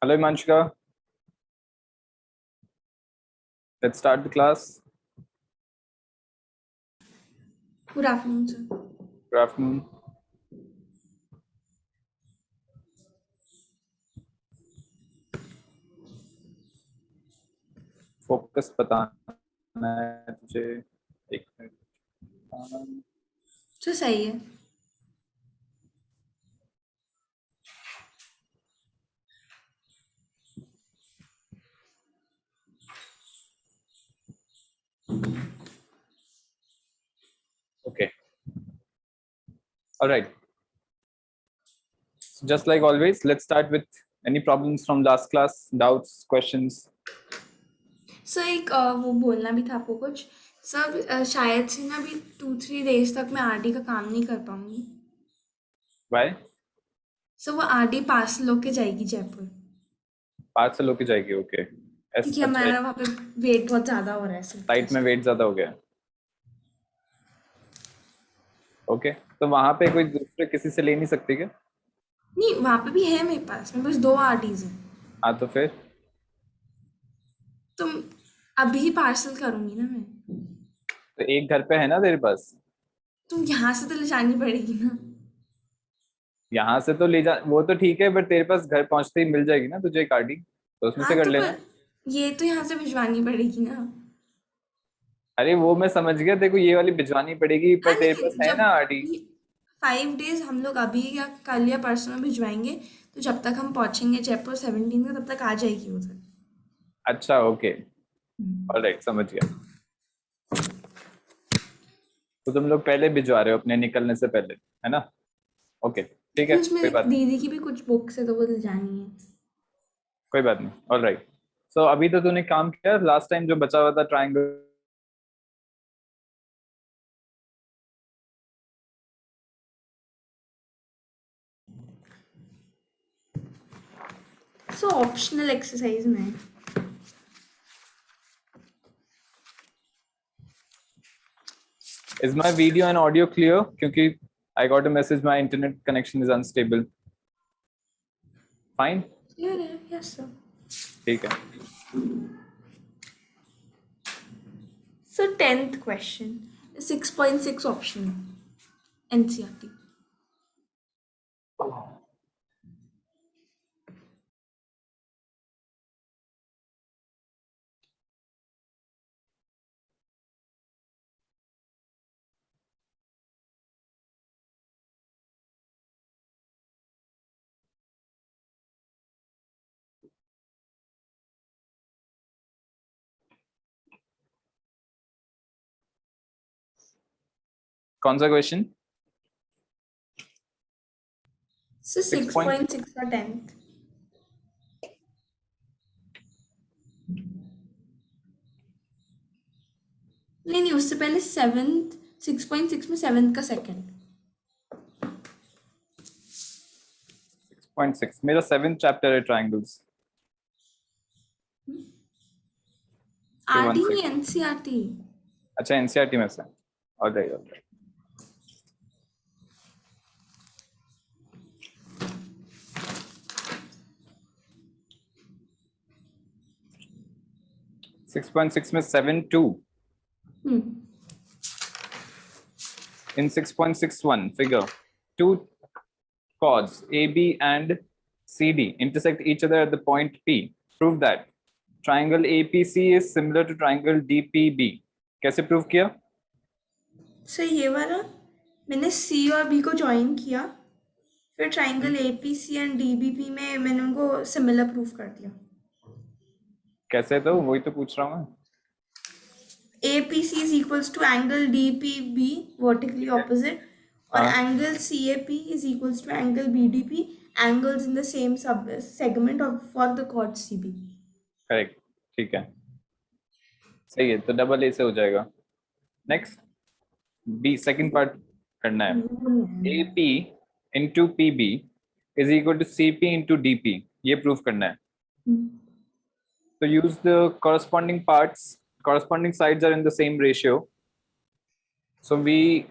Hello, Manshika. Let's start the class. Good afternoon, sir. Good afternoon. Focus बताना है तुझे। एक मिनट। सर सही है। Okay. All right. So just like always, let's start with any problems from last class, doubts, questions. Sir एक वो बोलना भी था आपको कुछ। सर शायद से ना अभी 2-3 डेज तक मैं आरडी का काम नहीं कर पाऊंगी। Why? सर वो आरडी पार्सल होके जाएगी जयपुर, 5 से होके जाएगी। ओके। क्योंकि अच्छा, हमारा वहाँ पे वेट बहुत ज़्यादा हो रहा है सर। फ्लाइट में वेट ज्यादा हो गया। ओके, तो वहां पे कोई दूसरे किसी से ले नहीं सकती क्या? नहीं, वहाँ पे भी है मेरे पास 2 आरडीज हैं। हाँ, तो फिर तो अभी पार्सल करूंगी ना मैं। तो एक घर पे है ना तेरे पास। तो यहाँ से तो ले जानी पड़ेगी ना। यहाँ से तो ले जा, वो तो ठीक है, बट तेरे पास घर पहुंचते ही मिल जाएगी ना तुझे एक आईडी, तो उसमें से हाँ कर तो लेना। पर ये तो यहाँ से भिजवानी पड़ेगी ना। अरे वो मैं समझ गया, देखो ये वाली भिजवानी पड़ेगी, पर हाँ तेरे नहीं, पास है जब ना आईडी। 5 डेज हम लोग अभी या कल या परसों में भिजवाएंगे, तो जब तक हम पहुंचेंगे जयपुर 17 को, तब तक आ जाएगी उधर। अच्छा, ओके। ऑलराइट, समझ गया। तो तुम लोग पहले भिजवा रहे हो अपने निकलने से पहले, है ना? ओके, ठीक है, क्योंकि कोई बात उसमें नहीं। दीदी की भी कुछ बुक्स है तो वो ले जानी है। कोई बात नहीं, ऑलराइट। सो अभी तो तूने काम किया लास्ट टाइम जो बचा हुआ था ट्राइंगल। सो ऑप्शनल एक्सरसाइज में है। Is my video and audio clear? क्योंकि I got a message my internet connection is unstable. Fine. Clear है? Yes sir. ठीक है। So 10th question, 6.6 option, NCERT. कौन सा क्वेश्चन? सो 6 पॉइंट। 6.6 का 10th। नहीं नहीं, उससे पहले 7th, 6.6 में 7th का सेकंड। 6.6 मेरा 7th चैप्टर है ट्राइंगल्स। वन आरडी नहीं, सेकंड। एनसीईआरटी। अच्छा, एनसीईआरटी में से। Alright, alright. 6.6 में 7-2। In 6.61 figure, two chords AB and CD intersect each other at the point P. Prove that triangle APC is similar to triangle DPB. कैसे prove किया? Sir ये वाला मैंने सी और बी को ज्वाइन किया, फिर ट्राइंगल एपीसी एंड डीबीपी में मैंने उनको सिमिलर प्रूफ कर दिया। कैसे? तो वही तो पूछ रहा हूँ मैं। APC is equals to angle DPB vertically ठीक है। opposite, or हाँ, angle CAP is equals to angle BDP, angles in the same sub segment of for the chord CB. Correct. ठीक है, सही है, तो डबल ए से हो जाएगा। नेक्स्ट, बी सेकंड पार्ट करना है। A P into P B is equal to C P into D P, ये प्रूफ करना है। So use the corresponding parts, corresponding sides are in the same ratio. So we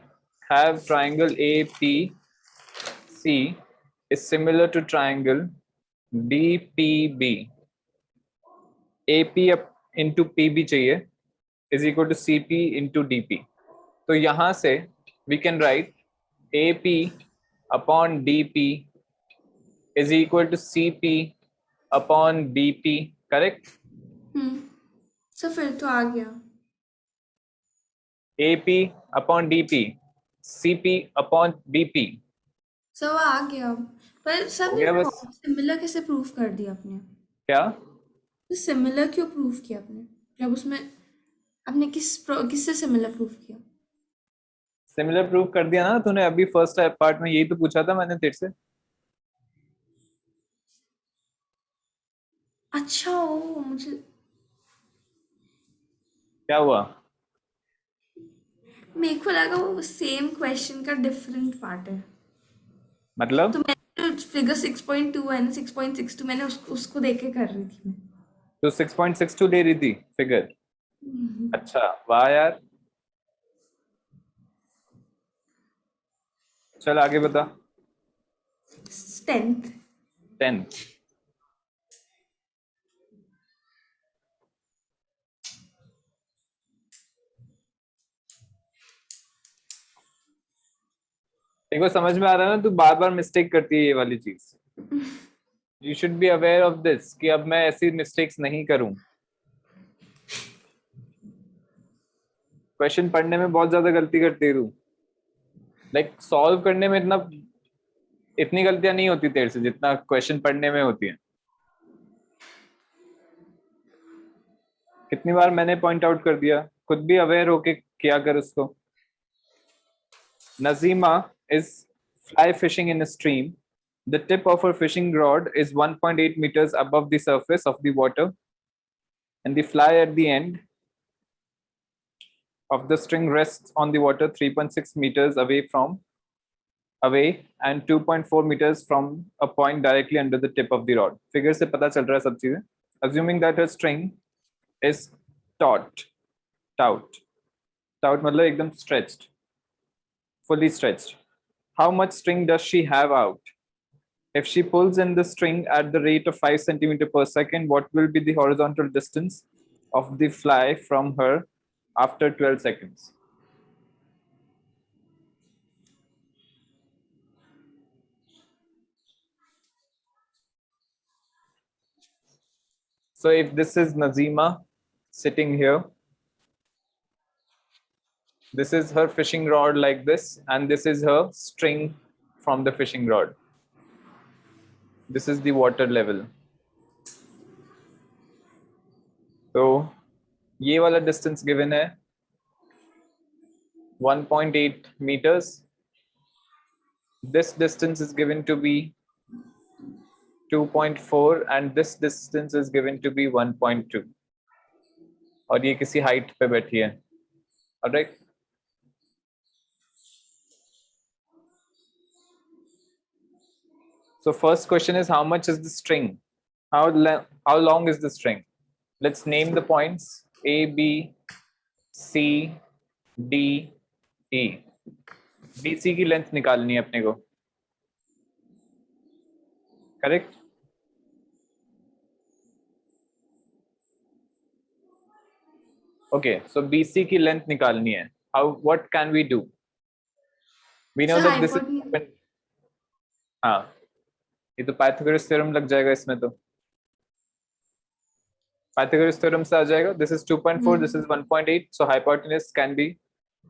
have triangle APC is similar to triangle DPB, AP into PB चाहिए is equal to CP into DP। तो यहां से we can write AP upon DP is equal to CP upon BP, correct? So फिर तो आ गया। AP upon DP, CP upon BP। So वो आ गया, पर सब हो गया बस। सिमिलर कैसे प्रूफ कर दिया आपने? क्या? तो सिमिलर क्यों प्रूफ किया आपने जब उसमें आपने किससे सिमिलर प्रूफ किया? सिमिलर प्रूव कर दिया ना तूने अभी, फर्स्ट पार्ट में यही तो पूछा था मैंने तेरे से। अच्छा, ओ मुझे क्या हुआ? मेरे को लगा वो सेम क्वेश्चन का डिफरेंट पार्ट है। तो मतलब मैंने फिगर 6.2 है ना, 6.62 मैंने उसको देख के कर रही थी मैं। तो 6.62 ले रही थी फिगर? अच्छा, वाह यार। चल आगे बता। 10th। 10th। देखो समझ में आ रहा है ना, तू बार बार मिस्टेक करती है ये वाली चीज। You should be aware of this कि अब मैं ऐसी मिस्टेक्स नहीं करूं। क्वेश्चन पढ़ने में बहुत ज्यादा गलती करती है तू। लाइक सॉल्व करने में इतनी गलतियां नहीं होती तेरे से जितना क्वेश्चन पढ़ने में होती है। कितनी बार मैंने पॉइंट आउट कर दिया, खुद भी अवेयर होके किया कर उसको। Nazima is fly fishing in a stream. The tip of her fishing rod is 1.8 meters above the surface of the water, and the fly at the end of the string rests on the water 3.6 meters away and 2.4 meters from a point directly under the tip of the rod. Figure से पता चल रहा है सब चीजें. Assuming that her string is taut, taut मतलब एकदम stretched, fully stretched. How much string does she have out? If she pulls in the string at the rate of 5 centimeters per second, what will be the horizontal distance of the fly from her after 12 seconds? So if this is Nazima sitting here, this is her fishing rod like this, and this is her string from the fishing rod. This is the water level. So ये वाला distance given है 1.8 meters. This distance is given to be 2.4 and this distance is given to be 1.2. और ये किसी height पे बैठी है. Alright. So first question is how much is the string? How long is the string? Let's name the points A, B, C, D, E. BC की length निकालनी है अपने को. Correct? Okay, so BC की length निकालनी है. What can we do? We know that this is हाँ, ये तो पाइथागोरस थ्योरम लग जाएगा इसमें तो. Pythagoras theorem से आ जाएगा. This is 2.4, this is 1.8. So hypotenuse can be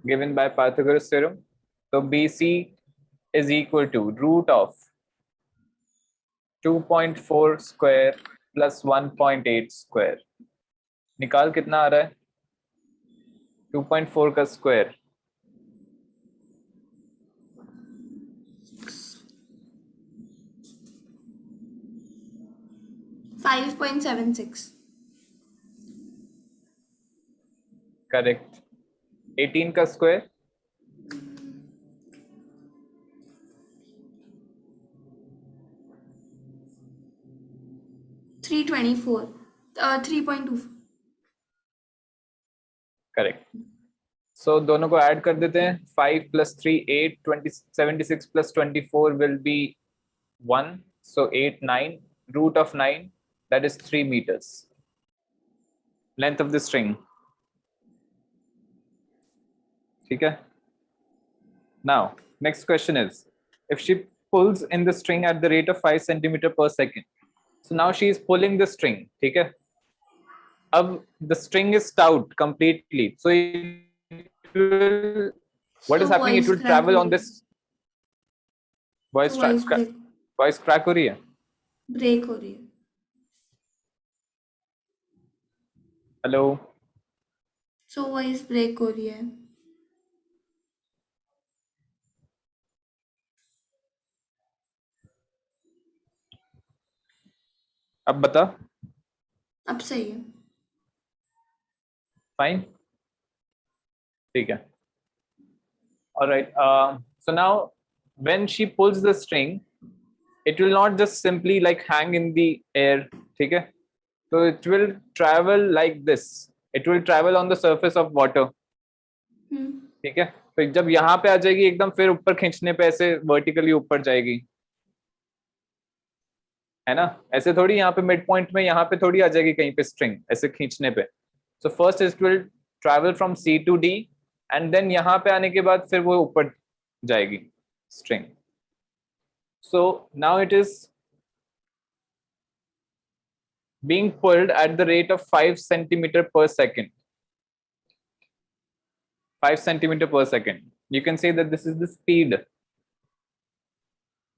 given by Pythagoras theorem. So BC is equal to root of 2.4 square plus 1.8 square. निकाल कितना आ रहा है? 2.4 का स्क्वायर. 5.76. करेक्ट. 18 का स्क्वायर 324. 3.24. करेक्ट. सो दोनों को ऐड कर देते हैं. 5 plus 3 8 76 plus 24 will be 1. So 8 9 root of 9, that is 3 meters. Length of the string. Okay. Now, next question is, if she pulls in the string at the rate of 5 centimeter per second. So now she is pulling the string. Okay. The string is stout completely. So it will, what is happening? It will travel on this. Voice crack हो रही है? Break हो रही है. Hello. So voice break हो रही है. अब बता. अब सही है. Fine. ठीक है. All right. So now, when she pulls the string, it will not just simply like hang in the air. ठीक है. So it will travel like this. It will travel on the surface of water. ठीक है. तो जब यहाँ पे आ जाएगी एकदम, फिर ऊपर खींचने पे ऐसे वर्टिकली ऊपर जाएगी, है ना? ऐसे थोड़ी यहाँ पे मिड पॉइंट में यहाँ पे थोड़ी आ जाएगी कहीं पे स्ट्रिंग ऐसे खींचने पे. So first it will travel from C to D and then यहाँ पे आने के बाद फिर वो ऊपर जाएगी string. So now it is being pulled at the rate of 5 centimeter per second. 5 centimeter per second. You can say that this is the speed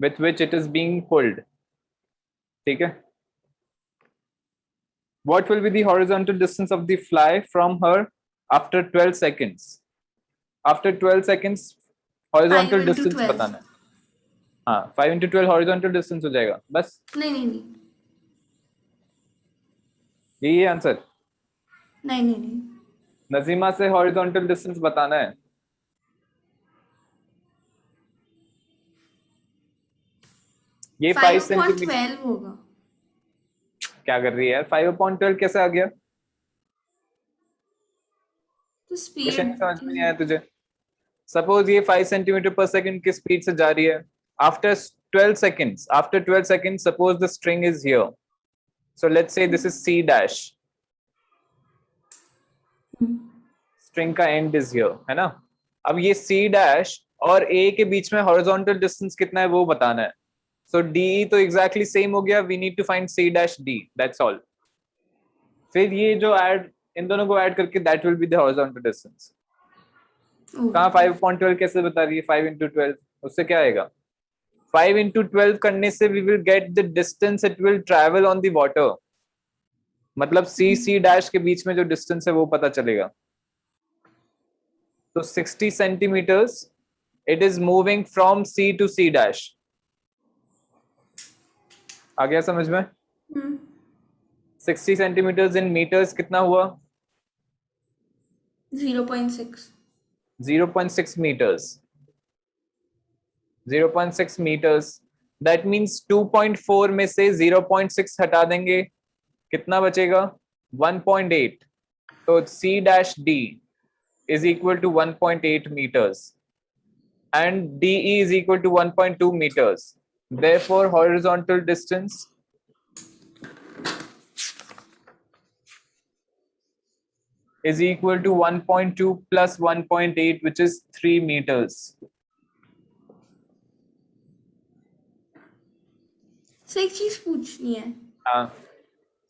with which it is being pulled. ठीक है. What will be the horizontal distance of the fly from her after 12 seconds? After 12 seconds, horizontal distance बताना है. हाँ, 5 into 12 horizontal distance हो जाएगा. बस. नहीं. यही आंसर. नहीं. नजीमा से हॉरिजॉन्टल डिस्टेंस बताना है. ये 5 सेंटीमीटर 5.12 होगा. क्या कर रही है यार? 5.12 कैसे आ गया? तो स्पीड समझ में नहीं आया तुझे? सपोज ये 5 सेंटीमीटर पर सेकंड की स्पीड से जा रही है. After 12 seconds, suppose the string is here. So let's say this is C dash. String का एंड इज हियर, है ना? अब ये C डैश और A के बीच में हॉरिजॉन्टल डिस्टेंस कितना है वो बताना है. सो DE तो एग्जैक्टली सेम हो गया. We need to find C dash D. That's all. फिर ये जो ऐड, इन दोनों को ऐड करके that will be the horizontal distance. कहाँ 5.12 कैसे बता रही है? 5 into 12 उससे क्या आएगा? 5 into 12 करने से we will get the distance it will travel on the water. मतलब C डैश के बीच में जो डिस्टेंस है वो पता चलेगा. तो 60 centimeters it is moving from C to C dash. आ गया समझ में? 60 centimeters in meters कितना हुआ? 0.6. 0.6 meters. 0.6 meters. That means 2.4 में से 0.6 हटा देंगे, कितना बचेगा? 1.8. तो C dash D is equal to 1.8 meters and DE is equal to 1.2 meters. Therefore, horizontal distance is equal to 1.2 plus 1.8, which is 3 meters. सो एक चीज पूछनी है. हाँ.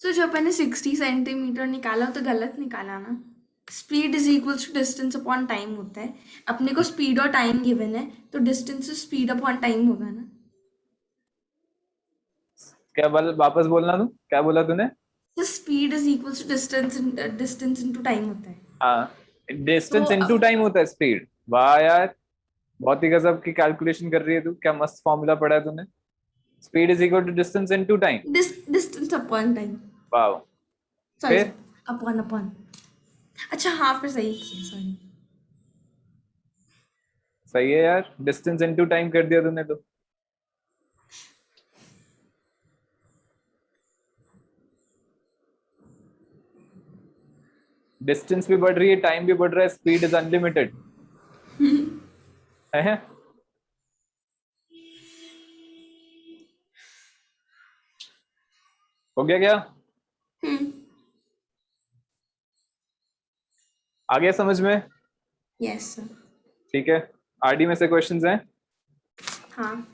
तो जो अपन ने 60 सेंटीमीटर निकाला तो गलत निकाला ना. Speed is equal to distance upon time होता है. अपने को स्पीड और टाइम गिवन है तो डिस्टेंस स्पीड अपॉन टाइम होगा ना. क्या वापस बोलना तू? क्या बोला तूने? तो speed is equal to distance into time होता है. हाँ, डिस्टेंस तो इनटू टाइम होता है स्पीड. वाह यार, बहुत ही गजब की कैलकुलेशन कर रही है तू. क्या मस्त फॉर्मूला पढ़ा है तूने. Speed is equal to distance into time. Distance upon time. वाह. Sorry upon. अच्छा हाँ, फिर सही किया. सॉरी. सही है यार, डिस्टेंस इनटू टाइम कर दिया तूने तो. डिस्टेंस भी बढ़ रही है, टाइम भी बढ़ रहा है, स्पीड इज अनलिमिटेड. है? हो गया क्या? आ गया समझ में? Yes sir. ठीक है, आरडी में से क्वेश्चंस हैं? हाँ।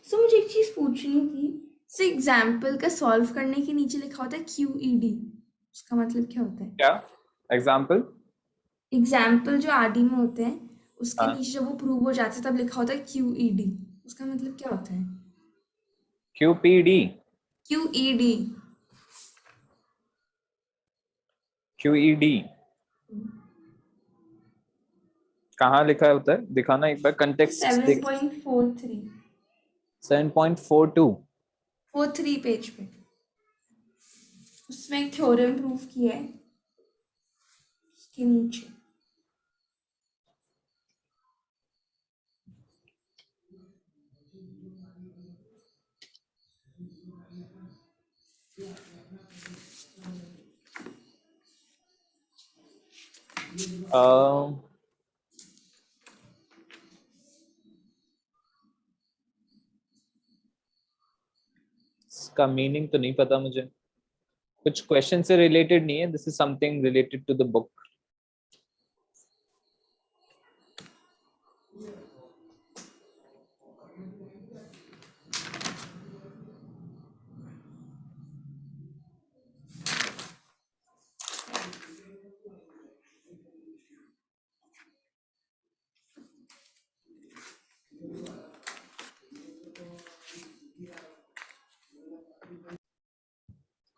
सो मुझे एक चीज पूछनी थी। सो एग्जाम्पल का सॉल्व करने के नीचे लिखा होता है QED, उसका मतलब क्या होता है? क्या एग्जाम्पल? एग्जाम्पल जो आरडी में होते हैं उसके हाँ, नीचे जब वो प्रूव हो जाते हैं तब लिखा होता है QED, उसका मतलब क्या होता है? क्यूपीडी, QED। क्यूईडी कहाँ लिखा होता है? दिखाना एक बार, कंटेक्स्ट देख। 7.43। 7.42। 43 पेज पे उसमें एक थ्योरम प्रूव किया है उसके नीचे। इसका मीनिंग तो नहीं पता मुझे, कुछ क्वेश्चन से रिलेटेड नहीं है, this is something related to the book.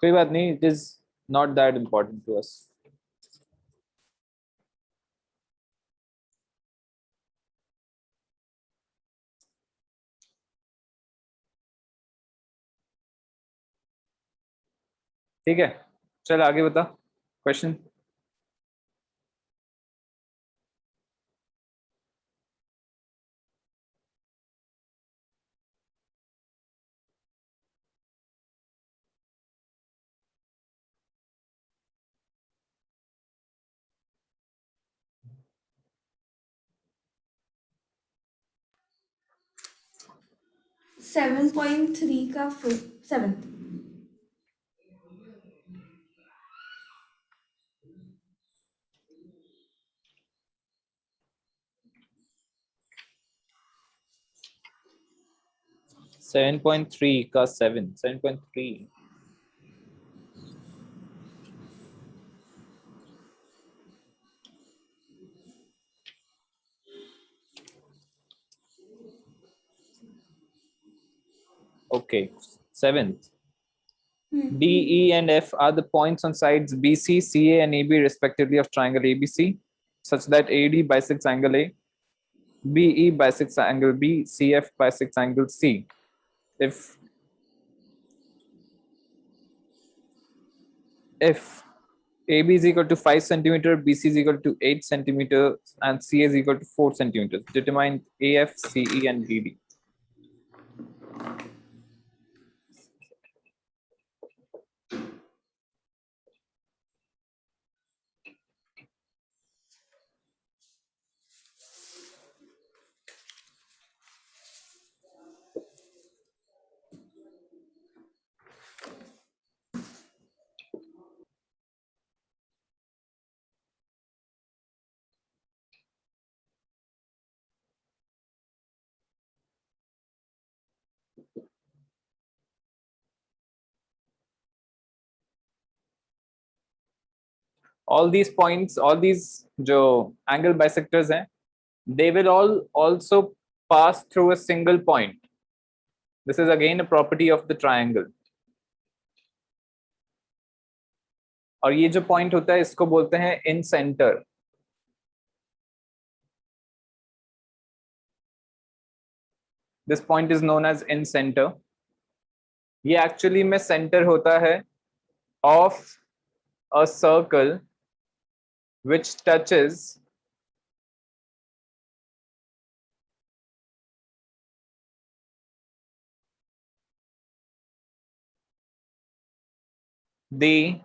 कोई बात नहीं, it is not that important to us. ठीक है, चल आगे बता क्वेश्चन। सेवन पॉइंट थ्री का सेवन्थ। सेवन पॉइंट थ्री का 7, 7.3। Okay, 7th. D, E, and F are the points on sides BC, CA, and AB respectively of triangle ABC, such that AD bisects angle A, BE bisects angle B, CF bisects angle C. If AB is equal to 5 centimeter, BC is equal to 8 centimeters, and CA is equal to 4 centimeters, determine AF, CE, and DD. All these points, all these जो angle bisectors हैं, they will all also pass through a single point. This is again a property of the triangle. और ये जो point होता है इसको बोलते हैं in center. This point is known as in center. ये actually में center होता है of a circle which touches the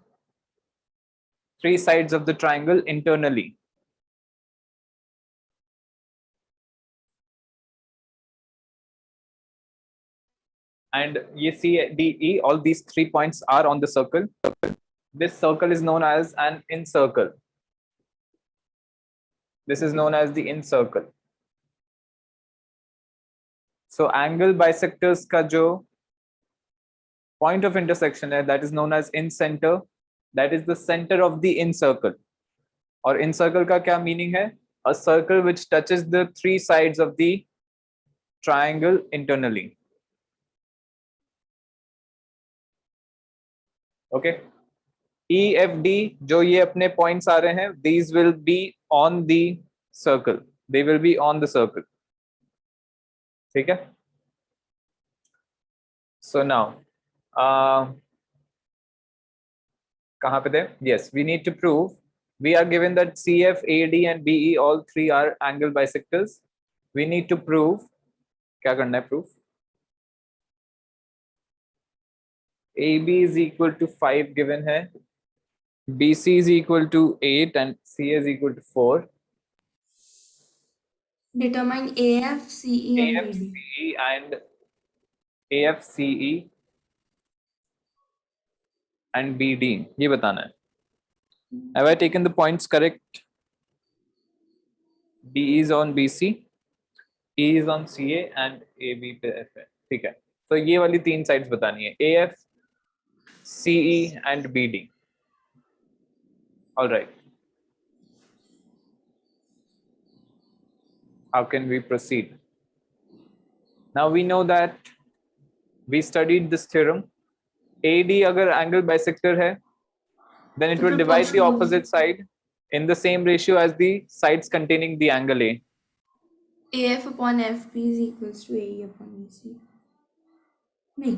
three sides of the triangle internally. And you see DE, all these 3 points are on the circle. This circle is known as an incircle. This is known as the incircle. So angle bisectors का जो point of intersection है, that is known as incenter. That is the center of the incircle. और incircle का क्या meaning है? A circle which touches the three sides of the triangle internally. Okay. E, F, D, जो ये अपने points आ रहे हैं, these will be on the circle. They will be on the circle. ठीक है? So now, कहाँ पे थे? Yes, we need to prove. We are given that CF, AD, and BE all three are angle bisectors. We need to prove. क्या करना है proof? AB is equal to 5 given है. BC is equal to 8 and CA is equal to 4. Determine AF, CE, and BD. AFCE and AFCE and BD. ये बताना है. Have I taken the points correct? B is on BC, E is on CA and AB पे F है. ठीक है. तो ये वाली तीन sides बतानी है. AF, CE and BD. All right. How can we proceed? Now we know that we studied this theorem. AD अगर angle bisector है, then it will divide the opposite side in the same ratio as the sides containing the angle A. AF upon FB is equals to AE upon BC. नहीं.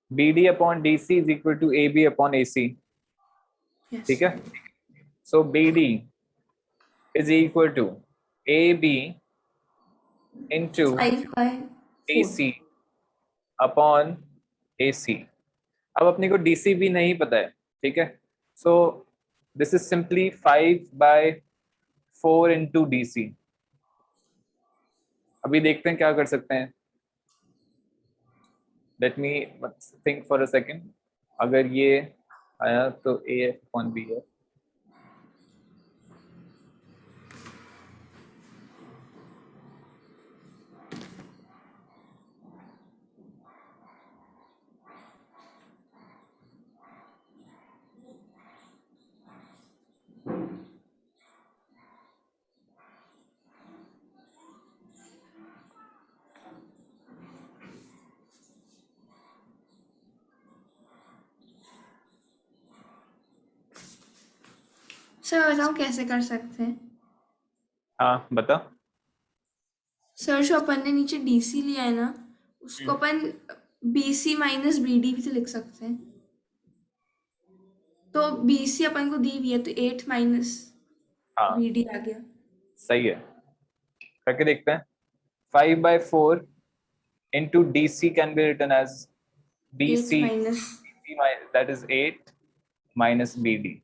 BD upon DC is equal to AB upon AC. Yes. ठीक है? So BD is equal to AB into 5 by 4. DC upon AC. अब अपने को DC भी नहीं पता है, ठीक है? So this is simply 5 by 4 into DC. अभी देखते हैं क्या कर सकते हैं. Let me think for a second. अगर ये आया तो AF upon BF. सर बताओ कैसे कर सकते हैं. हाँ बता. सर जो अपन ने नीचे DC लिया है ना, उसको अपन BC माइनस BD भी तो लिख सकते हैं. तो BC अपन को दी हुई है तो 8 माइनस हाँ BD आ गया. सही है. करके देखते हैं. 5 by 4 into DC can be written as 8 BC, minus that is 8 minus BD.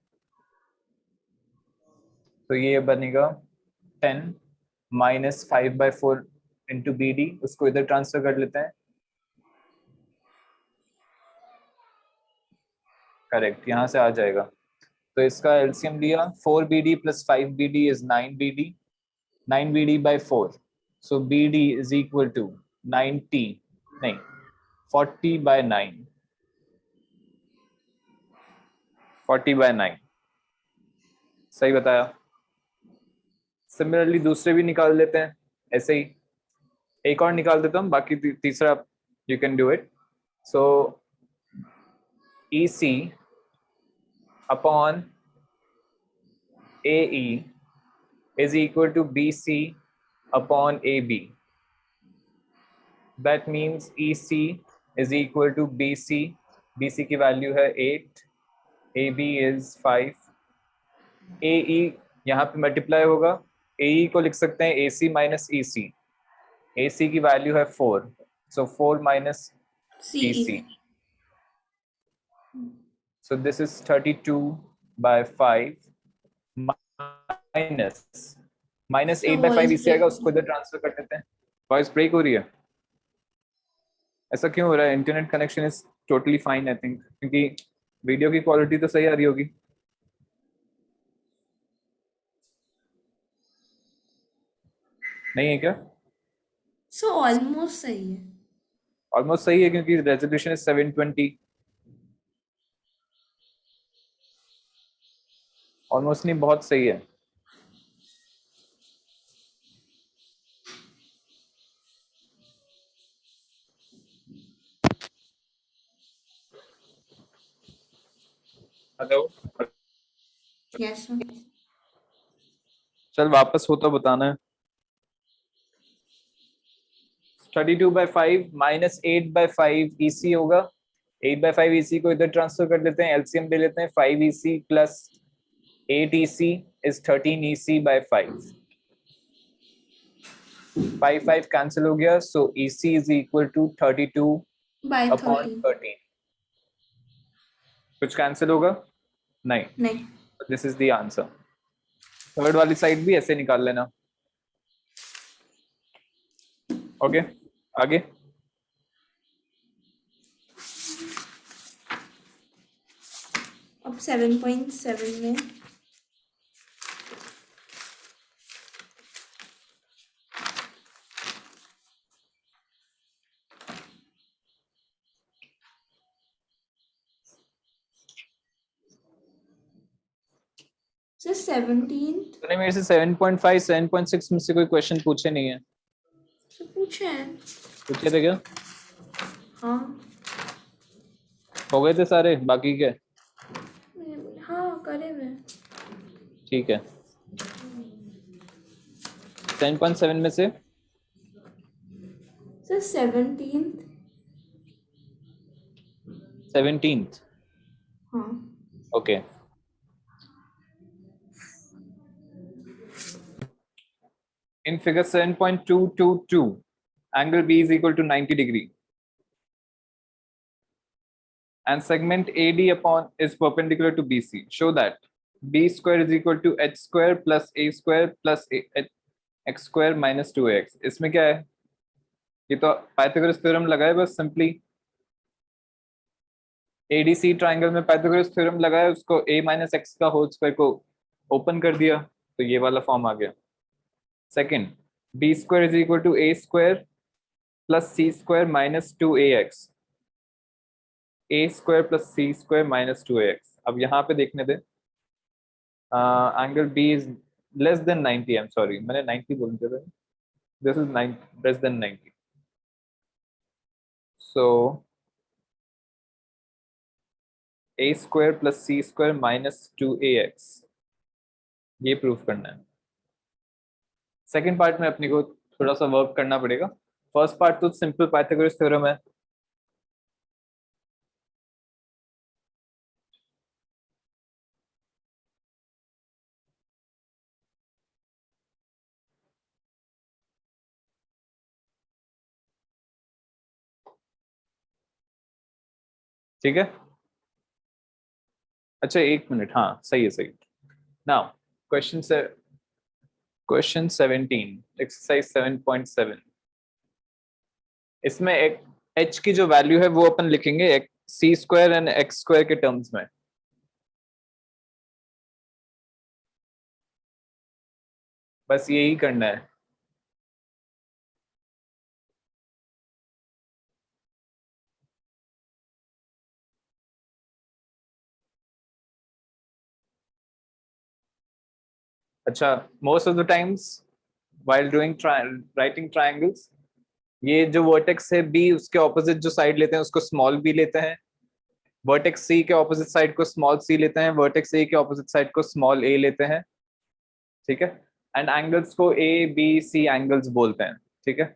तो ये बनेगा 10 minus 5 by 4 into BD. उसको इधर ट्रांसफर कर लेते हैं. करेक्ट, यहाँ से आ जाएगा. तो इसका एलसीएम लिया. 4BD plus 5BD is 9BD. 9BD by 4. So BD is equal to 90, नहीं 40 by 9. 40 by 9. सही बताया. सिमिलरली दूसरे भी निकाल लेते हैं ऐसे ही. एक और निकाल देता हूँ, बाकी तीसरा you can do it. So EC upon AE is equal to BC upon AB. That means EC is equal to BC. BC की वैल्यू है 8, AB इज 5, AE यहाँ पे मल्टीप्लाई होगा, AE को लिख सकते हैं AC माइनस EC. AC की वैल्यू है 4, so 4 minus CE. EC. So this is 32 by 5 minus 8 by 5 EC आएगा, उसको इधर ट्रांसफर कर देते हैं. वॉइस ब्रेक हो रही है, ऐसा क्यों हो रहा है? Internet connection is totally fine I think, क्योंकि वीडियो की क्वालिटी तो सही आ रही होगी. नहीं है क्या? सो ऑलमोस्ट सही है. ऑलमोस्ट सही है क्योंकि रेजोल्यूशन इज 720. ऑलमोस्ट नहीं, बहुत सही है. Hello, yes sir. चल वापस हो तो बताना है. 32 by 5 minus 8 by 5 EC होगा. 8 by 5 EC को इधर ट्रांसफर कर देते हैं, एलसीएम ले लेते हैं. 5 EC plus 8 EC is 13 EC by 5. 5 cancel हो गया, so EC is equal to 32 by upon 13. 13. कुछ कैंसिल होगा? नहीं. नहीं. This is the answer. Third वाली साइड भी ऐसे निकाल लेना. ओके, आगे. अब 7.7 में सर 17th तूने मेरे से 7.5 7.6 में से कोई क्वेश्चन पूछे नहीं है? से पूछे हैं. पूछे थे क्या? हाँ. हो गए थे सारे, बाकी क्या? हाँ करे हुए. ठीक है. 7.7 में से सर 17th. 17th. हाँ. Okay. In figure 7.222, angle B is equal to 90 degree. And segment AD upon is perpendicular to BC. Show that B square is equal to H square plus A square plus X square minus 2AX. इसमें क्या है? ये तो Pythagoras theorem लगाए बस simply. ADC triangle में Pythagoras theorem लगाया, उसको A minus X का होल स्क्वायर को ओपन कर दिया, तो ये वाला फॉर्म आ गया. Second, B square is equal to A square plus C square minus 2AX. A square plus C square minus 2AX. अब यहाँ पे देखने दे. Angle B is less than 90. I'm sorry, मैंने 90 बोल दिया था. This is 9 less than 90. So A square plus C square minus 2AX. ये proof करना है. सेकेंड पार्ट में अपने को थोड़ा सा वर्क करना पड़ेगा. फर्स्ट पार्ट तो सिंपल पाइथागोरस थ्योरम है. ठीक है. अच्छा एक मिनट, हाँ सही है सही. Now question 17 exercise 7.7. इसमें एक h की जो वैल्यू है वो अपन लिखेंगे C square and X square के टर्म्स में. बस यही करना है. अच्छा, most of the times while doing writing triangles, ये जो वर्टेक्स है B, उसके ऑपोजिट जो साइड लेते हैं उसको स्मॉल b लेते हैं. वर्टेक्स C के ऑपोजिट साइड को स्मॉल c लेते हैं. वर्टेक्स A के ऑपोजिट साइड को स्मॉल a लेते हैं. ठीक है. एंड एंगल्स को A B C एंगल्स बोलते हैं. ठीक है.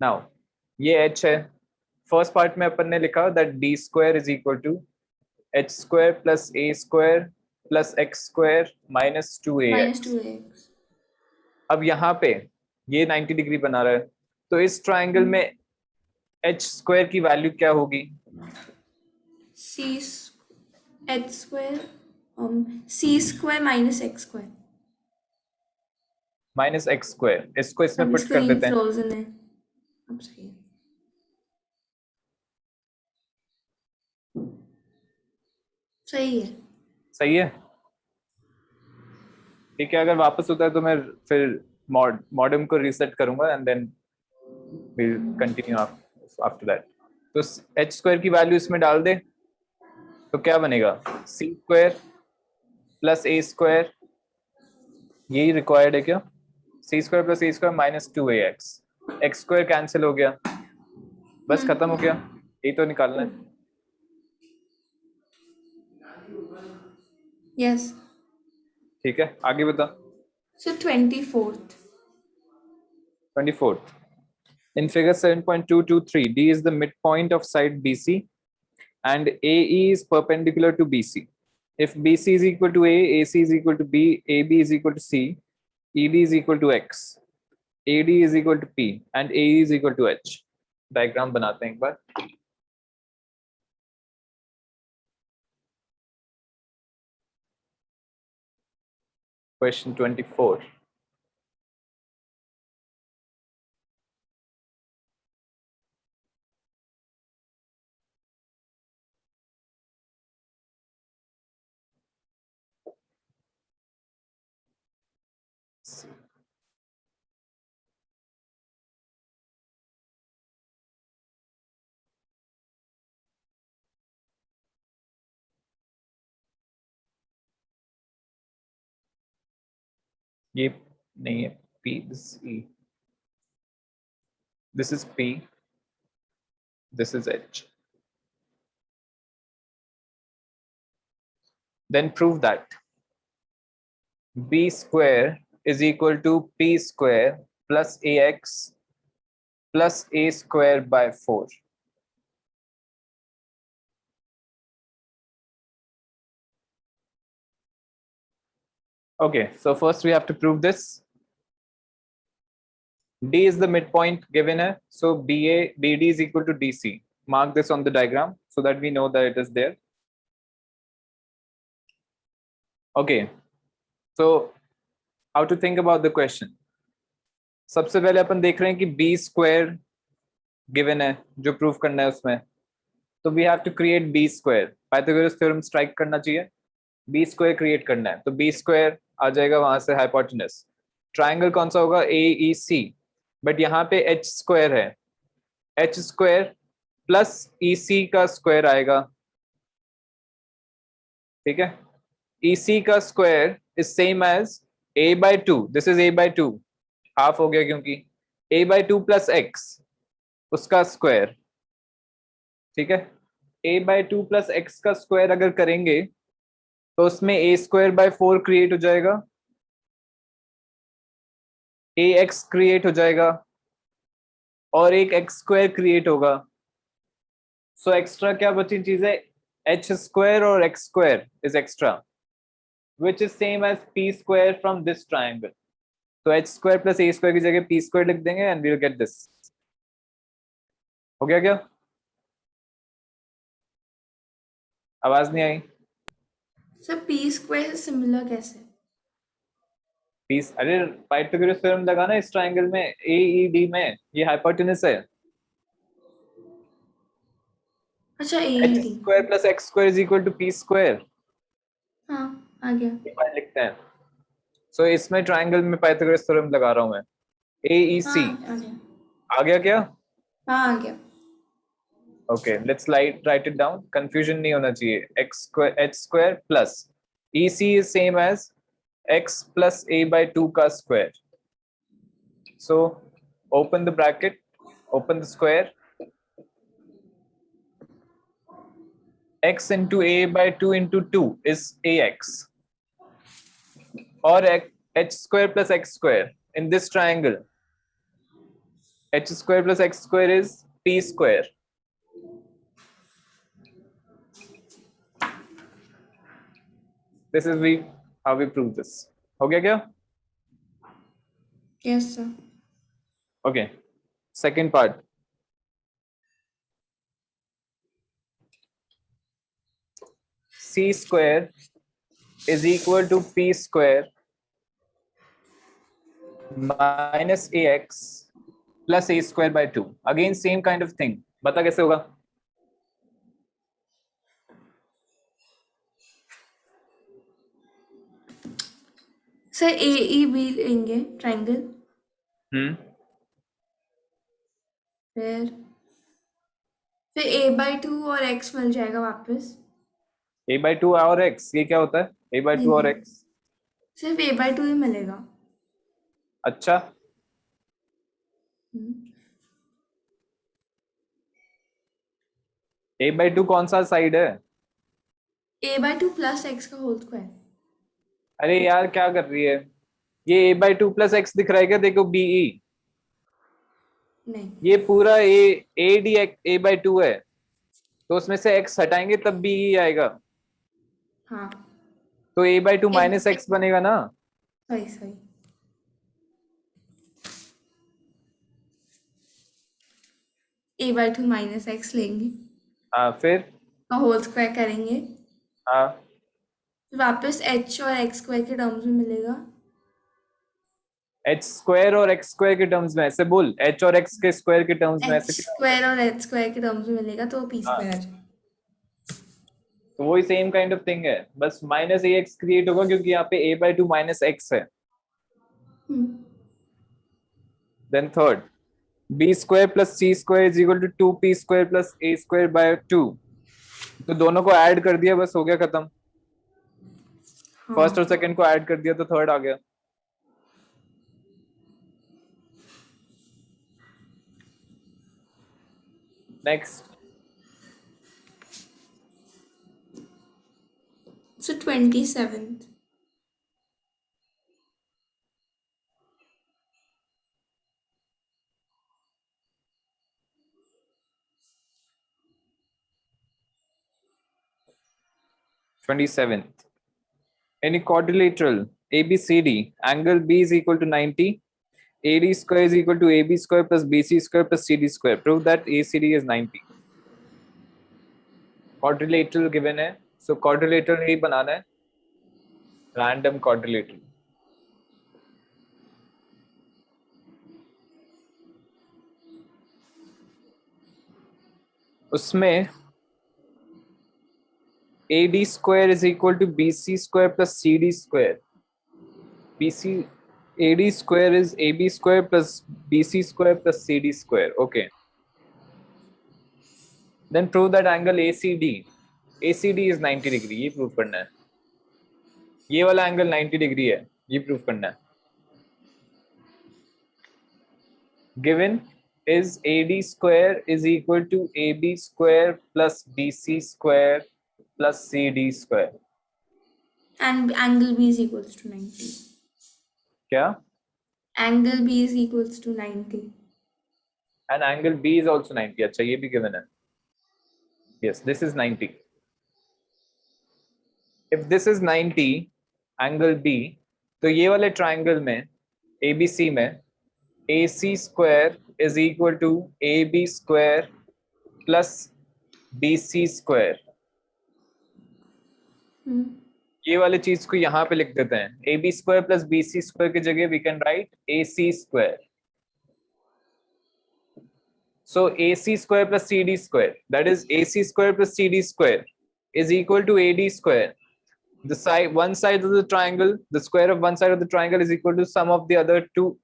नाउ ये H है. फर्स्ट पार्ट में अपन ने लिखा that D square is equal to H square plus A square plus X square minus two A minus X. Two X. अब यहाँ पे ये 90 डिग्री बना रहा है, तो इस ट्राइंगल में एच स्क्वायर की वैल्यू क्या होगी? C H square C square minus X square. Minus X square, इसको इसमें अब पुट कर स्क्रीन देते हैं। फ्रोजन है। अब सही है। सही है। सही है, ठीक है। अगर वापस होता है तो मैं फिर मॉडेम को रीसेट करूंगा and then will continue after that. तो एच स्क्वायर की वैल्यू इसमें डाल दे तो क्या बनेगा? C square plus A square, यही रिक्वायर्ड है क्या? C square plus A square minus two A X. X square cancel हो गया, बस खत्म हो गया, यही तो निकालना है। यस। ठीक है, आगे बता। सो 24th। 24th. In figure 7.223, D is the midpoint of side BC and AE is perpendicular to BC. If BC is equal to A, AC is equal to B, AB is equal to C, ED is equal to X, AD is equal to P and AE is equal to H. Diagram बनाते हैं एक बार। Question 24. ये नहीं है P, this is E, this is P, this is H. Then prove that B square is equal to P square plus AX plus A square by 4. Okay, so first we have to prove this. D is the midpoint given है, so BD is equal to DC. Mark this on the diagram so that we know that it is there. Okay, so how to think about the question? सबसे पहले अपन देख रहे हैं कि B square given है, जो proof करना है उसमें, तो we have to create B square. Pythagoras theorem strike करना चाहिए, B square create करना है, तो B square आ जाएगा वहां से hypotenuse. ट्राइंगल कौन सा होगा? AEC, बट यहाँ पे H स्क्वायर है, H स्क्वायर प्लस EC का स्क्वायर आएगा, ठीक है। EC का square is same as A by 2, this is A by 2, half हो गया क्योंकि A by 2 प्लस x उसका स्क्वायर, ठीक है। A by 2 प्लस x का स्क्वायर अगर करेंगे तो उसमें A स्क्वायर बाय 4 क्रिएट हो जाएगा, AX क्रिएट हो जाएगा और एक x स्क्वायर क्रिएट होगा। सो एक्स्ट्रा क्या बची चीज है? H स्क्वायर और x square is extra, which is same as P square from this triangle. तो H square plus A square की जगह P square लिख देंगे and we'll get this. हो गया क्या? आवाज नहीं आई? सर पी स्क्वायर से सिमिलर कैसे? P, अरे पाइथागोरस थ्योरम लगाना इस ट्राइंगल में, AED में, ये हाइपोटेन्यूज है। अच्छा H AED। square plus X square is equal to P square, हाँ आ गया। लिखते हैं। सो इसमें ट्राइंगल में पाइथागोरस थ्योरम लगा रहा हूं मैं, AEC। हाँ आ गया। आ गया क्या? हाँ आ गया। Okay, let's write it down, confusion नहीं होना चाहिए। X square H square plus EC is same as X plus A by 2 का square. So open the bracket, open the square. X into A by 2 into 2 is AX, or H square plus X square in this triangle. H square plus X square is P square. This is we how we prove this. हो गया क्या? Yes sir. Okay, second part. C square is equal to P square minus AX plus A square by 2. Again same kind of thing. बता कैसे होगा? Sir ए E B लेंगे triangle. फिर a/2 और x मिल जाएगा वापस. A/2 और X, ये क्या होता है? A/2 और नहीं, X. सिर्फ a/2 ही मिलेगा. अच्छा, A/2 कौन सा साइड है? a/2 प्लस x का होल स्क्वायर. अरे यार क्या कर रही है? ये A/2 प्लस एक्स दिख रहा है क्या? देखो BE, नहीं. ये पूरा AD A/2 है, तो उसमें से x हटाएंगे तब BE आएगा. हाँ. तो A/2 माइनस एक्स बनेगा ना. सही सही. a/2 माइनस x लेंगे, हाँ फिर. का होल स्क्वायर करेंगे. हाँ, फिर वापस h और x स्क्वायर के टर्म्स में मिलेगा. एच स्क्वायर और एक्स स्क्वायर के टर्म्स में ऐसे बोल, एच और एक्स के स्क्वायर के टर्म्स में h ऐसे क्या? स्क्वायर और h स्क्वायर के टर्म्स में मिलेगा तो p हाँ, स्क्वायर. तो वही सेम काइंड ऑफ थिंग है, बस माइनस ए एक्स क्रिएट होगा क्योंकि यहाँ पे A/2 माइनस एक्स है. Then third, B square plus C square is equal to 2p square plus a square by 2. तो दोनों को ऐड कर दिया, बस हो गया खत्म. फर्स्ट और सेकंड को ऐड कर दिया तो थर्ड आ गया. Next. So 27th. In a quadrilateral ABCD, angle B is equal to 90. AD square is equal to AB square plus BC square plus CD square. Prove that ACD is 90. Quadrilateral given है, so quadrilateral ही बनाना है. Random quadrilateral. उसमें AD square is equal to BC square plus CD square. AD square is AB square plus BC square plus CD square. Okay. Then prove that angle ACD is 90 degree. ये prove करना है. ये वाला angle 90 degree है, ये prove करना है. Given is AD square is equal to AB square plus BC square plus CD square. And angle B is equals to 90. क्या? Angle B is equals to 90. And angle B is also 90. अच्छा, ये भी given है. Yes, this is 90. If this is 90, angle B, तो ये वाले triangle में ABC में AC square is equal to AB square plus BC square. ये वाले चीज को यहाँ पे लिख देते हैं. AB square plus BC square की जगह we can write AC square. So AC square plus CD square, that is AC square plus CD square is equal to AD square. The side, one side of the triangle, the square of one side of the triangle is equal to sum of the other two,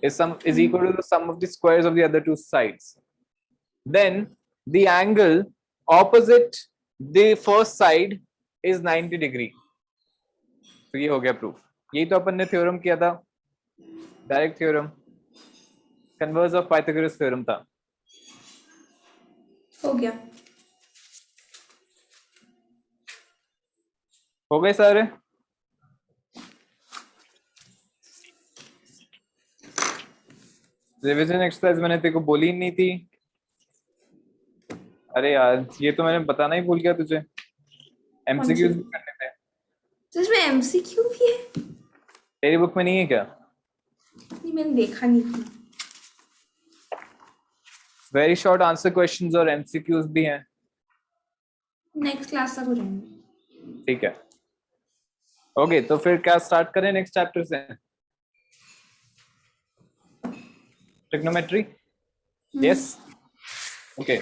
is equal to the sum of the squares of the other two sides. Then the angle opposite the first side is 90 degree. तो ये हो गया proof. यही तो अपन ने theorem किया था, direct theorem, converse of Pythagoras theorem था. हो गया. हो गए सारे. रिवीजन एक्सरसाइज मैंने तेरे को बोली ही नहीं थी. अरे यार, ये तो मैंने बताना ही भूल गया तुझे. एमसीक्यूज भी करने थे. तो इसमें एमसीक्यू भी है? तेरी बुक में नहीं है क्या? नहीं, मैंने देखा नहीं था। वेरी शॉर्ट आंसर क्वेश्चंस और एमसीक्यूज भी हैं। नेक्स्ट क्लास तक हो जाएंगे। ठीक है, ओके तो फिर क्या स्टार्ट करें नेक्स्ट चैप्टर से? Trigonometry, yes, okay.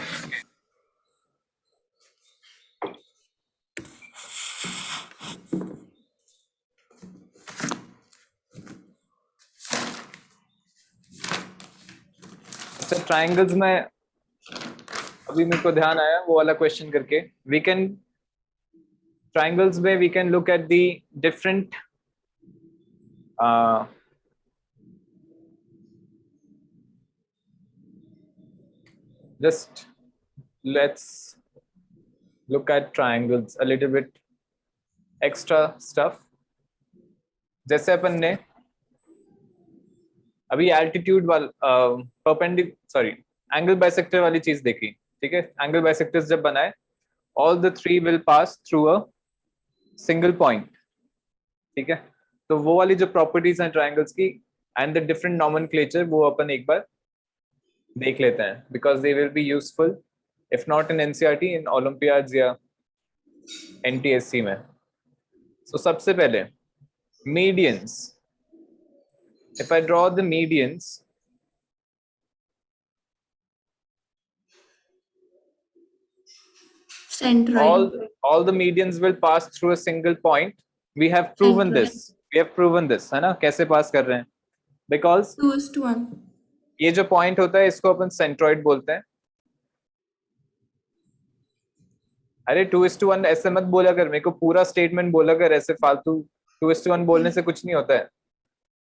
अच्छा, ट्रायंगल्स में अभी मेरे को ध्यान आया वो वाला क्वेश्चन करके, वी कैन triangles में we can look at the different just let's look at triangles a little bit extra stuff. जैसे अपन ने अभी एल्टीट्यूड वाला सॉरी एंगल बाइसेक्टर वाली चीज देखी, ठीक है? एंगल बाइसेक्टर्स जब बनाए, all the three will pass through a single point, ठीक है? तो वो वाली जो प्रॉपर्टीज हैं ट्रायंगल्स की एंड द डिफरेंट नॉमेनक्लेचर, वो अपन एक बार देख लेते हैं, because they will be useful if not in NCERT, in Olympiads या एनटीएससी में। सो सबसे पहले medians, if I draw the medians, centroid. all the medians will pass through a single point. We have proven Centroid. this, we have proven this, है ना? कैसे पास कर रहे हैं? Because 2:1। ये जो पॉइंट होता है इसको अपन सेंट्रॉइड बोलते हैं। अरे 2:1 ऐसे मत बोला कर, मेरे को पूरा स्टेटमेंट बोला कर, ऐसे फालतू 2:1 बोलने से कुछ नहीं होता है।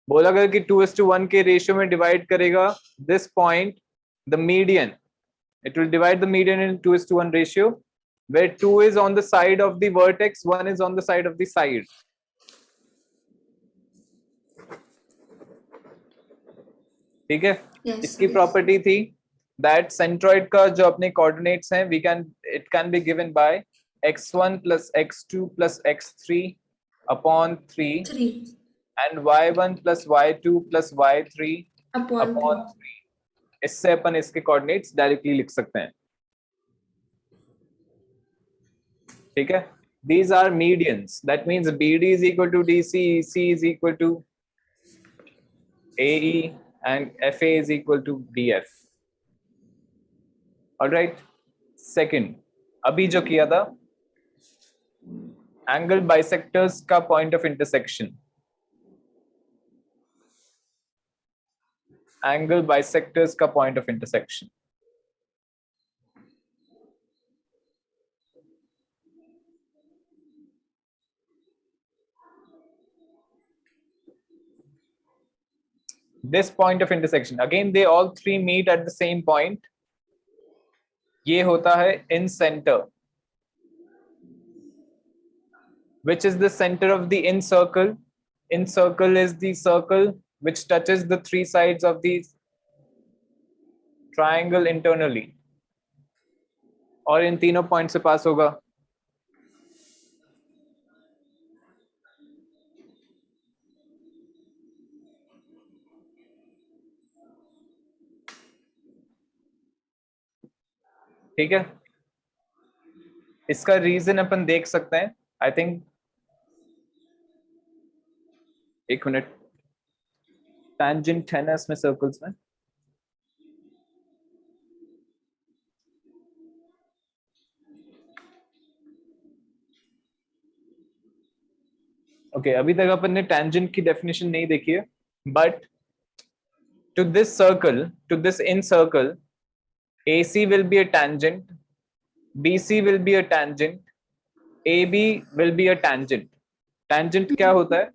बोला कर कि 2:1 के रेशियो में डिवाइड करेगा this point the median, it will divide the median in 2:1 ratio, where 2 is on the side of the vertex, 1 is on the side of the side. ठीक है? Yes, इसकी yes. प्रॉपर्टी थी that centroid का जो अपने coordinates हैं, it can be given by x1 plus x2 plus x3 upon 3 3 and y1 plus y2 plus y3 upon upon 3। 3। इससे अपन इसके coordinates डायरेक्टली लिख सकते हैं, ठीक है? These are medians. That means BD is equal to DC, EC is equal to AE, and FA is equal to DF. All right. Second, अभी जो किया था angle bisectors का point of intersection. Angle bisectors का point of intersection. This point of intersection, again they all three meet at the same point. ये होता है in center, which is the center of the in circle. In circle is the circle which touches the three sides of the triangle internally, और इन तीनों point से पास होगा। ठीक है? इसका रीजन अपन देख सकते हैं, आई थिंक, एक मिनट, टैंजेंट है ना इसमें सर्कल्स में? ओके, अभी तक अपन ने टैंजेंट की डेफिनेशन नहीं देखी है, but to this circle, to this in circle, AC will be a tangent, BC will be a tangent, AB will be a tangent. Tangent क्या होता है?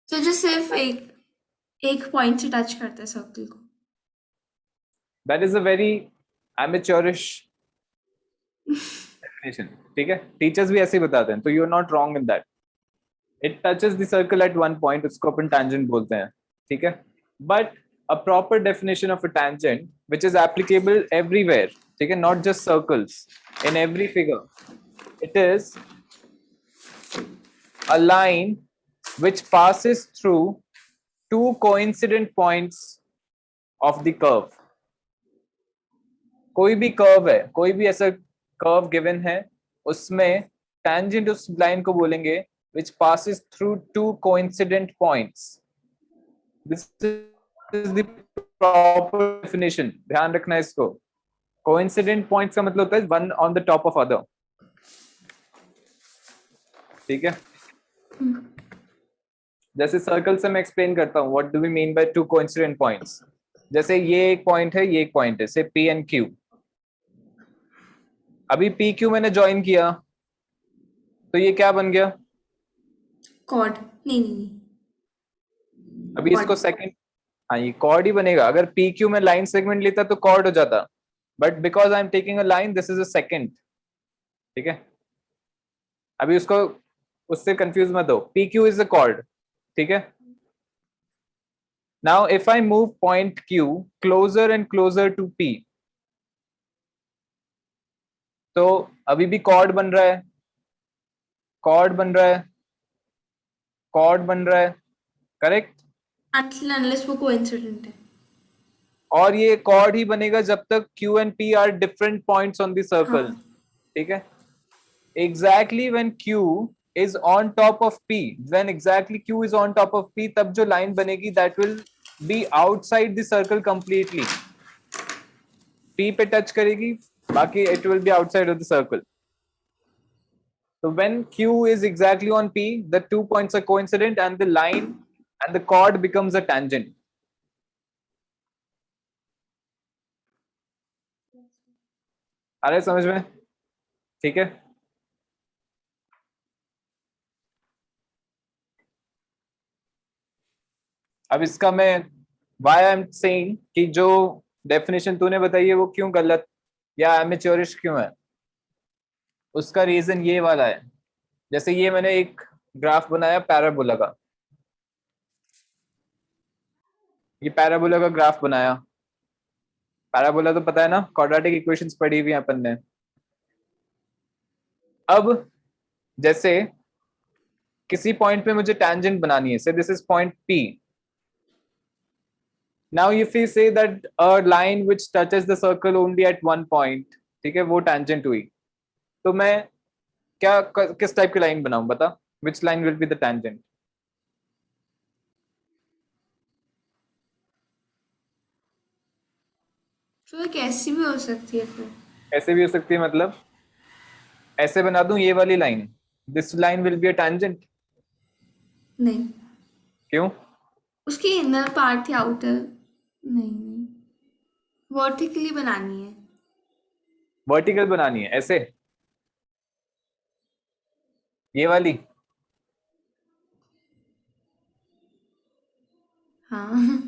तो जो सिर्फ एक पॉइंट से टच करता है सर्कल को। That is a very amateurish definition. ठीक है? टीचर्स भी ऐसे ही बताते हैं, तो you are not wrong in that. It touches the circle at one point, उसको अपन tangent बोलते हैं, ठीक है? But a proper definition of a tangent, which is applicable everywhere, ठीक है? Not just circles, in every figure, it is a line which passes through two coincident points of the curve. कोई भी curve है, कोई भी ऐसा curve given है, उसमें tangent उस लाइन को बोलेंगे which passes through two coincident points. This is the proper definition. ध्यान रखना इसको. Coincident points का मतलब होता है one on the top of other. ठीक है. जैसे सर्कल से मैं एक्सप्लेन करता हूँ what do we mean by two coincident points. जैसे ये एक पॉइंट है, ये एक पॉइंट है, से पी एंड क्यू. अभी पी क्यू मैंने ज्वाइन किया तो ये क्या बन गया? कॉर्ड. नहीं. अभी इसको सेकंड, हाँ ये कॉर्ड ही बनेगा. अगर पी क्यू में लाइन सेगमेंट लेता तो कॉर्ड हो जाता, but because I am taking a line this is a second. ठीक है. अभी उसको उससे कंफ्यूज मत हो. P Q is a chord. ठीक है. Now if I move point Q closer and closer to P, तो अभी भी कॉर्ड बन रहा है, कॉर्ड बन रहा है, कॉर्ड बन रहा है. करेक्ट. Until unless वो कोइंसिडेंट है. और ये कॉर्ड ही बनेगा जब तक Q and P are different points on the circle. ठीक है. Exactly when Q is on top of P, when exactly Q is on top of P, तब जो line बनेगी that will be outside the circle completely. P पे touch करेगी, बाकी it will be outside of the circle. So when Q is exactly on P, the 2 points are coincident and the line and the chord becomes a tangent. आ रहा है समझ में? ठीक है. अब इसका मैं why I'm saying कि जो डेफिनेशन तूने बताई है वो क्यों गलत या एमेच्योरिश क्यों है, उसका रीजन ये वाला है. जैसे ये मैंने एक ग्राफ बनाया पैराबोला का, ये पैराबोला का ग्राफ बनाया. पैराबोला तो पता है ना, क्वाड्रेटिक इक्वेशंस पढ़ी हुई अपन ने. अब जैसे किसी पॉइंट पे मुझे टैंजेंट बनानी है, से this is point P. Now if we say that a line which touches the circle only at one point, ठीक है, वो tangent हुई, तो मैं क्या किस टाइप की लाइन बनाऊं बता? Which line will be the tangent? तो कैसी भी हो सकती है फिर. ऐसे भी हो सकती है, मतलब ऐसे बना दूं ये वाली line, this line will be a tangent. नहीं. क्यों? उसकी इनर पार्ट थी, आउटर. नहीं. वर्टिकली बनानी है. वर्टिकल बनानी है ऐसे, ये वाली. हाँ.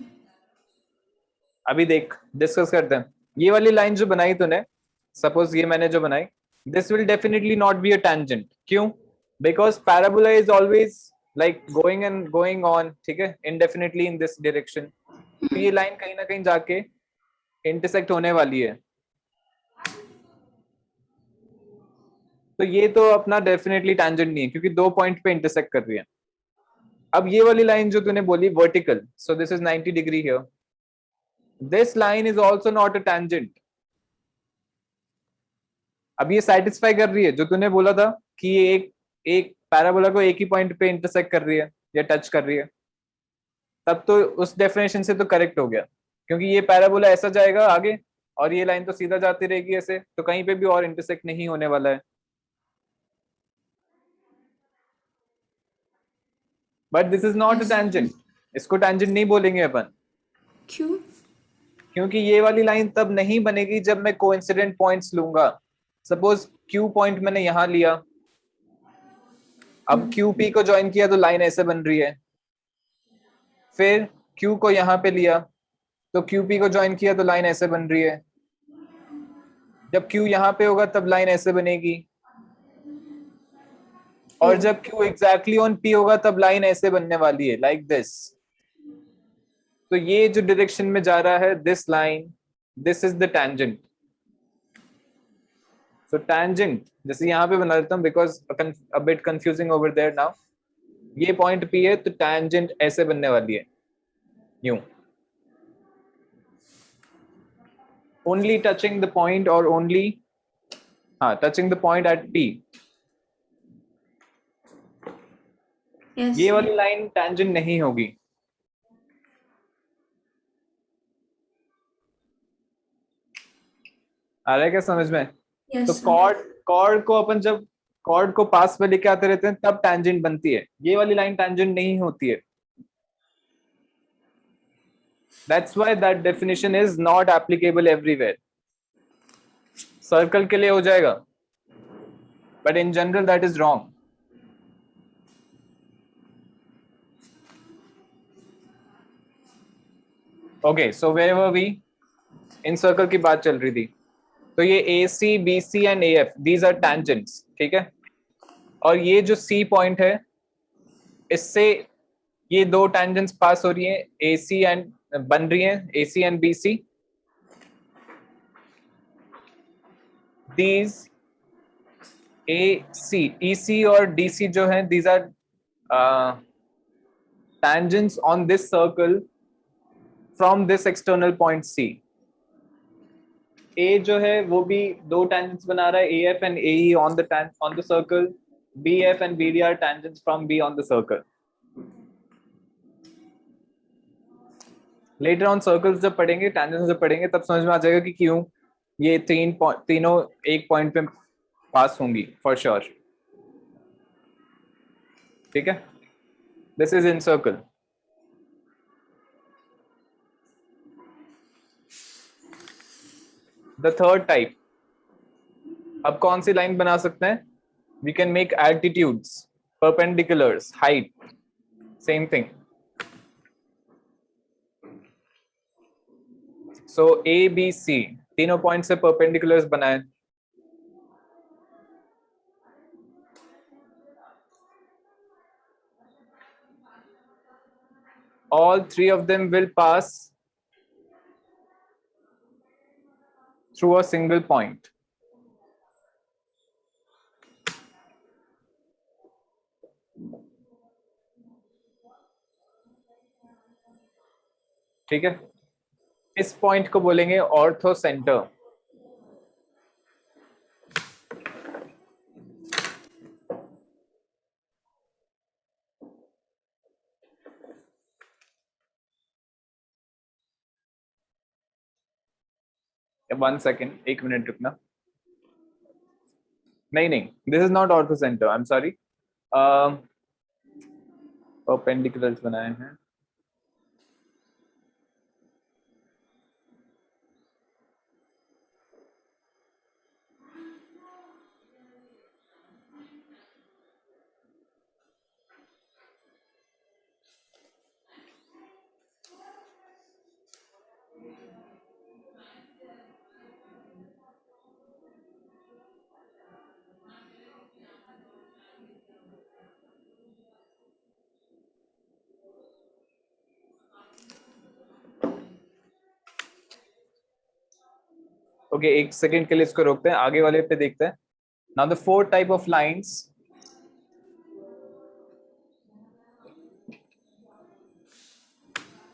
अभी देख डिस्कस करते हैं. ये वाली लाइन जो बनाई तूने, सपोज ये मैंने जो बनाई, this will definitely not be a tangent. क्यों? Because parabola is always like going and going on, ठीक है, इनडेफिनेटली इन दिस डायरेक्शन. तो ये लाइन कहीं ना कहीं जाके इंटरसेक्ट होने वाली है. तो ये तो अपना डेफिनेटली टैंजेंट नहीं है क्योंकि दो पॉइंट पे इंटरसेक्ट कर रही है. अब ये वाली लाइन जो तूने बोली vertical, so this is 90 degree here. This line is also not a tangent. अब ये सेटिस्फाई कर रही है जो तूने बोला था कि ये एक पैराबोला को एक ही पॉइंट पे इंटरसेक्ट कर रही है या टच कर रही है, तब तो उस डेफिनेशन से तो करेक्ट हो गया, क्योंकि ये पैराबोला ऐसा जाएगा आगे और ये लाइन तो सीधा जाती रहेगी ऐसे, तो कहीं पे भी और इंटरसेक्ट नहीं होने वाला है. But this is not a tangent. इसको टैंजेंट नहीं बोलेंगे अपन. क्यों? क्योंकि ये वाली लाइन तब नहीं बनेगी जब मैं कोइंसिडेंट पॉइंट्स लूंगा. सपोज क्यू पॉइंट मैंने यहां लिया, अब क्यू पी को ज्वाइन किया तो लाइन ऐसे बन रही है. फिर क्यू को यहां पे लिया तो क्यू पी को ज्वाइन किया तो लाइन ऐसे बन रही है. जब क्यू यहां पे होगा तब लाइन ऐसे बनेगी, और जब क्यू एग्जैक्टली ऑन पी होगा तब लाइन ऐसे बनने वाली है, लाइक दिस. तो ये जो डायरेक्शन में जा रहा है, this line, this is the tangent. So tangent जैसे यहाँ पे बना देता हूँ because a bit confusing over there now. ये पॉइंट P है तो टैंजेंट ऐसे बनने वाली है, यूं, ओनली टचिंग द पॉइंट और ओनली, हाँ, touching the point at P. Yes ये वाली लाइन टैंजेंट नहीं होगी. आ रहा है क्या समझ में? तो यस कॉर्ड कॉर्ड को अपन जब कॉर्ड को पास में लेके आते रहते हैं तब टैंजेंट बनती है. ये वाली लाइन टैंजेंट नहीं होती है. That's why that definition is not applicable everywhere. Circle के लिए हो जाएगा, but in general that is wrong. Okay, so where were we? In circle की बात चल रही थी. तो ये AC, BC and AF, these are tangents, ठीक है. और ये जो C पॉइंट है, इससे ये दो tangents पास हो रही हैं, AC and बन रही हैं, AC and BC. These AC, EC और DC जो हैं, these are tangents on this circle from this external point C. A जो है वो भी दो tangents बना रहा है, AF and AE on the circle. BF and BD are tangents from B on the circle. Later on circles जब पढ़ेंगे, tangents जब पढ़ेंगे, तब समझ में आ जाएगा कि क्यों ये तीनों एक पॉइंट पे पास होंगी for sure. ठीक है? This is in circle. The third type. अब कौन सी लाइन बना सकते हैं? We can make altitudes, perpendiculars, height, same thing. So A, B, C तीनों पॉइंट से perpendiculars बनाए. All three of them will pass through a single point. ठीक है, इस पॉइंट को बोलेंगे ऑर्थो सेंटर. वन सेकेंड, एक मिनट रुकना. नहीं, this is not ortho centre, I am sorry. Perpendiculars बनाए हैं. ओके, एक सेकेंड के लिए इसको रोकते हैं, आगे वाले पे देखते हैं. Now the fourth type of lines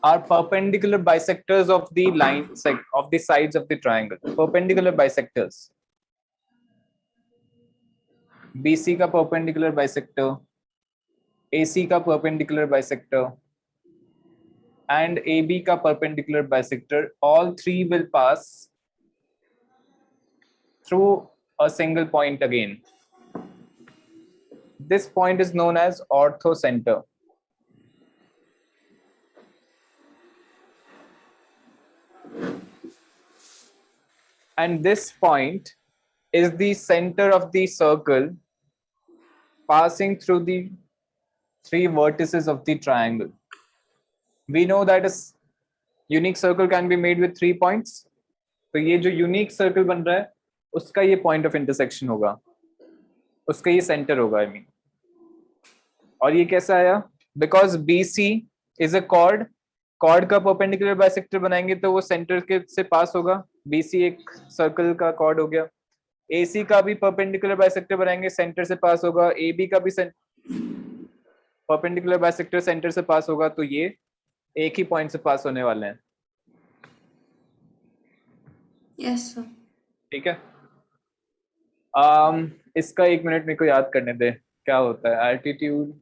are perpendicular bisectors of the of the sides of the triangle. Perpendicular bisectors. BC का perpendicular bisector, AC का perpendicular bisector, and AB का perpendicular bisector. All three will pass through a single point again. This point is known as orthocenter. And this point is the center of the circle passing through the three vertices of the triangle. We know that a unique circle can be made with 3 points. तो ये जो unique circle बन रहा है उसका ये point of intersection होगा, उसका ये center होगा, I mean. और ये कैसा आया? Because BC is a chord का perpendicular bisector बनाएंगे तो वो center के से पास होगा. BC एक सर्कल का कॉर्ड हो गया. AC का भी परपेंडिकुलर बाइसेक्टर बनाएंगे, सेंटर से पास होगा. AB का भी परपेंडिकुलर बाइसेक्टर सेंटर से पास होगा तो ये एक ही पॉइंट से पास होने वाले हैं। Yes sir. ठीक है। इसका 1 मिनट मेरे को याद करने दे, क्या होता है एल्टीट्यूड।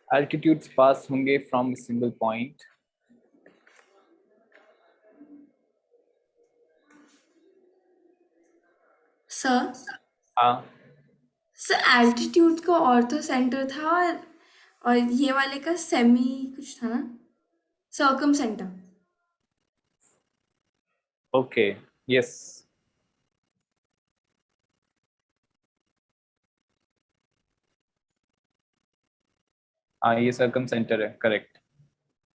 एल्टीट्यूड्स पास होंगे फ्रॉम सिंगल पॉइंट। सर हाँ सर एल्टीट्यूड का ऑर्थो सेंटर था और ये वाले का सेमी कुछ था ना, सर्कम सेंटर। Okay yes. हाँ ये सर्कम सेंटर है, करेक्ट,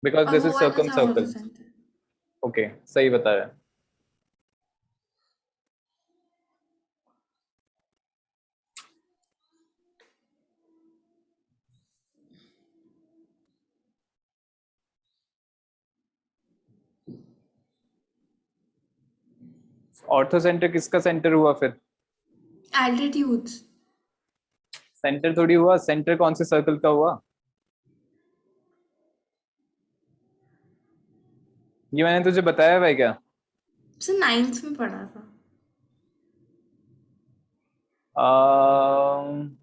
बिकॉज और दिस वो इज वाला सर्कम था ऑर्थो सर्कल। सेंटर। ओके सही बताया। ऑर्थो सेंटर किसका सेंटर हुआ फिर? एल्टीट्यूड्स। सेंटर थोड़ी हुआ, सेंटर कौन से सर्कल का हुआ? ये मैंने तुझे बताया भाई क्या? सर 9th में पढ़ा था। Um,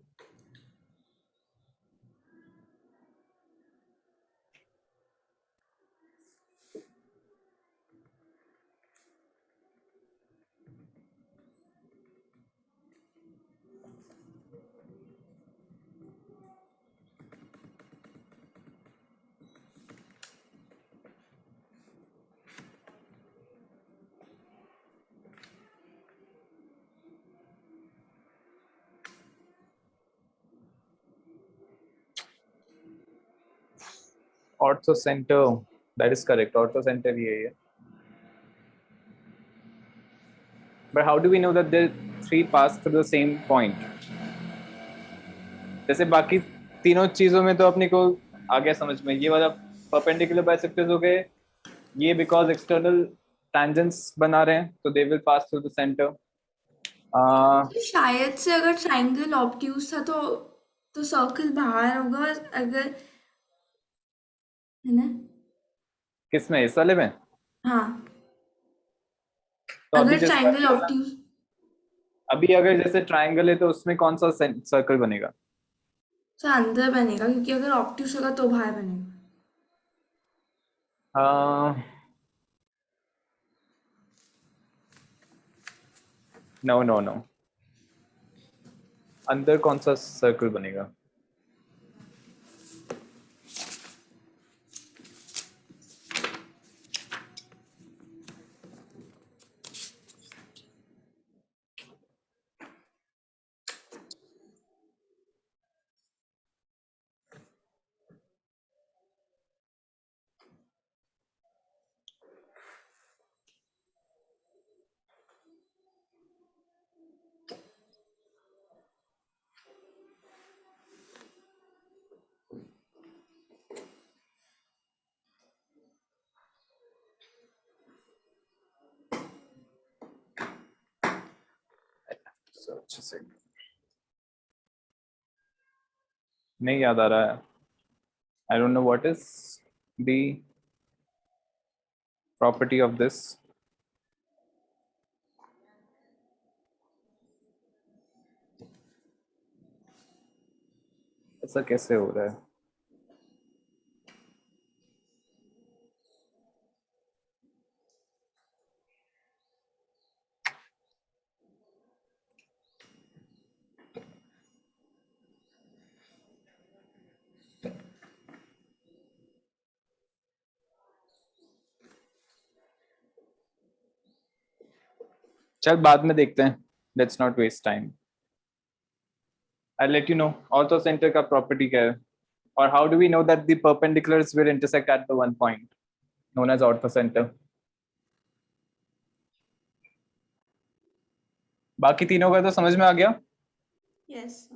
orthocentre, that is correct, orthocentre ये है। But how do we know that they three pass through the same point? जैसे बाकी तीनों चीजों में तो अपने को आ गया समझ में, ये वाला परपेंडिकुलर बाइसेक्टर्स हो गए, ये बिकॉज एक्सटर्नल टेंजेंट्स बना रहे हैं तो they will pass through the centre. तो शायद से अगर ट्राइंगल ऑब्ट्यूज था तो सर्कल बाहर होगा, अगर, है ना? किसमें, इस वाले में? हाँ, तो अभी अगर जैसे ट्राइंगल ऑब्ट्यूज अभी अगर जैसे ट्राइंगल है तो उसमें कौन सा सर्कल बनेगा? तो अंदर बनेगा, क्योंकि अगर ऑब्ट्यूज होगा तो बाहर बनेगा। नो नो नो, अंदर कौन सा सर्कल बनेगा? अच्छे से नहीं याद आ रहा है। I don't know what is the property of this. ऐसा कैसे हो रहा है? चल बाद में देखते हैं, let's not waste time. I let you know orthocentre का प्रॉपर्टी क्या है, और how do we know that the perpendiculars will intersect at the one point known as orthocentre. बाकी तीनों का तो समझ में आ गया। यस।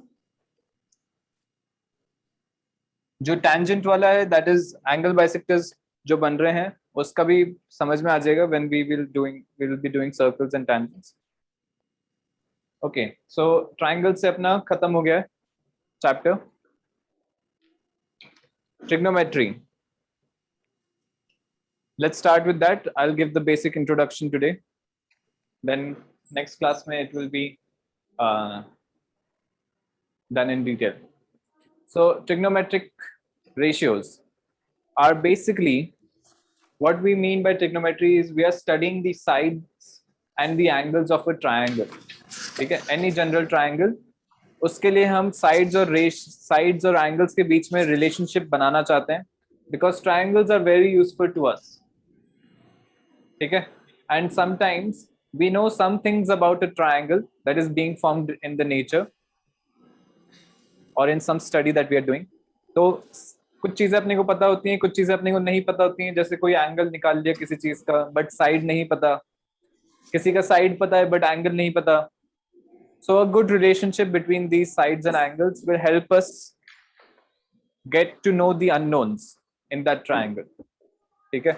जो टैंजेंट वाला है दैट इज एंगल बाइसेक्टर्स जो बन रहे हैं, उसका भी समझ में आ जाएगा when we will be doing circles and tangents. Okay, so triangle से अपना खत्म हो गया है chapter. Trigonometry, let's start with that. I'll give the basic introduction today, then next class mein it will be done in detail. So trigonometric ratios are basically, what we mean by trigonometry is we are studying the sides and the angles of a triangle. ठीक है, any general triangle, उसके लिए हम sides और angles के बीच में relationship बनाना चाहते हैं, because triangles are very useful to us. ठीक है, and sometimes we know some things about a triangle that is being formed in the nature or in some study that we are doing. तो कुछ चीजें अपने को पता होती हैं, कुछ चीजें अपने को नहीं पता होती हैं, जैसे कोई एंगल निकाल लिया किसी चीज का बट साइड नहीं पता, किसी का साइड पता है बट एंगल नहीं पता. So a good relationship between these sides and angles will help us get to know the unknowns in that triangle. ठीक है,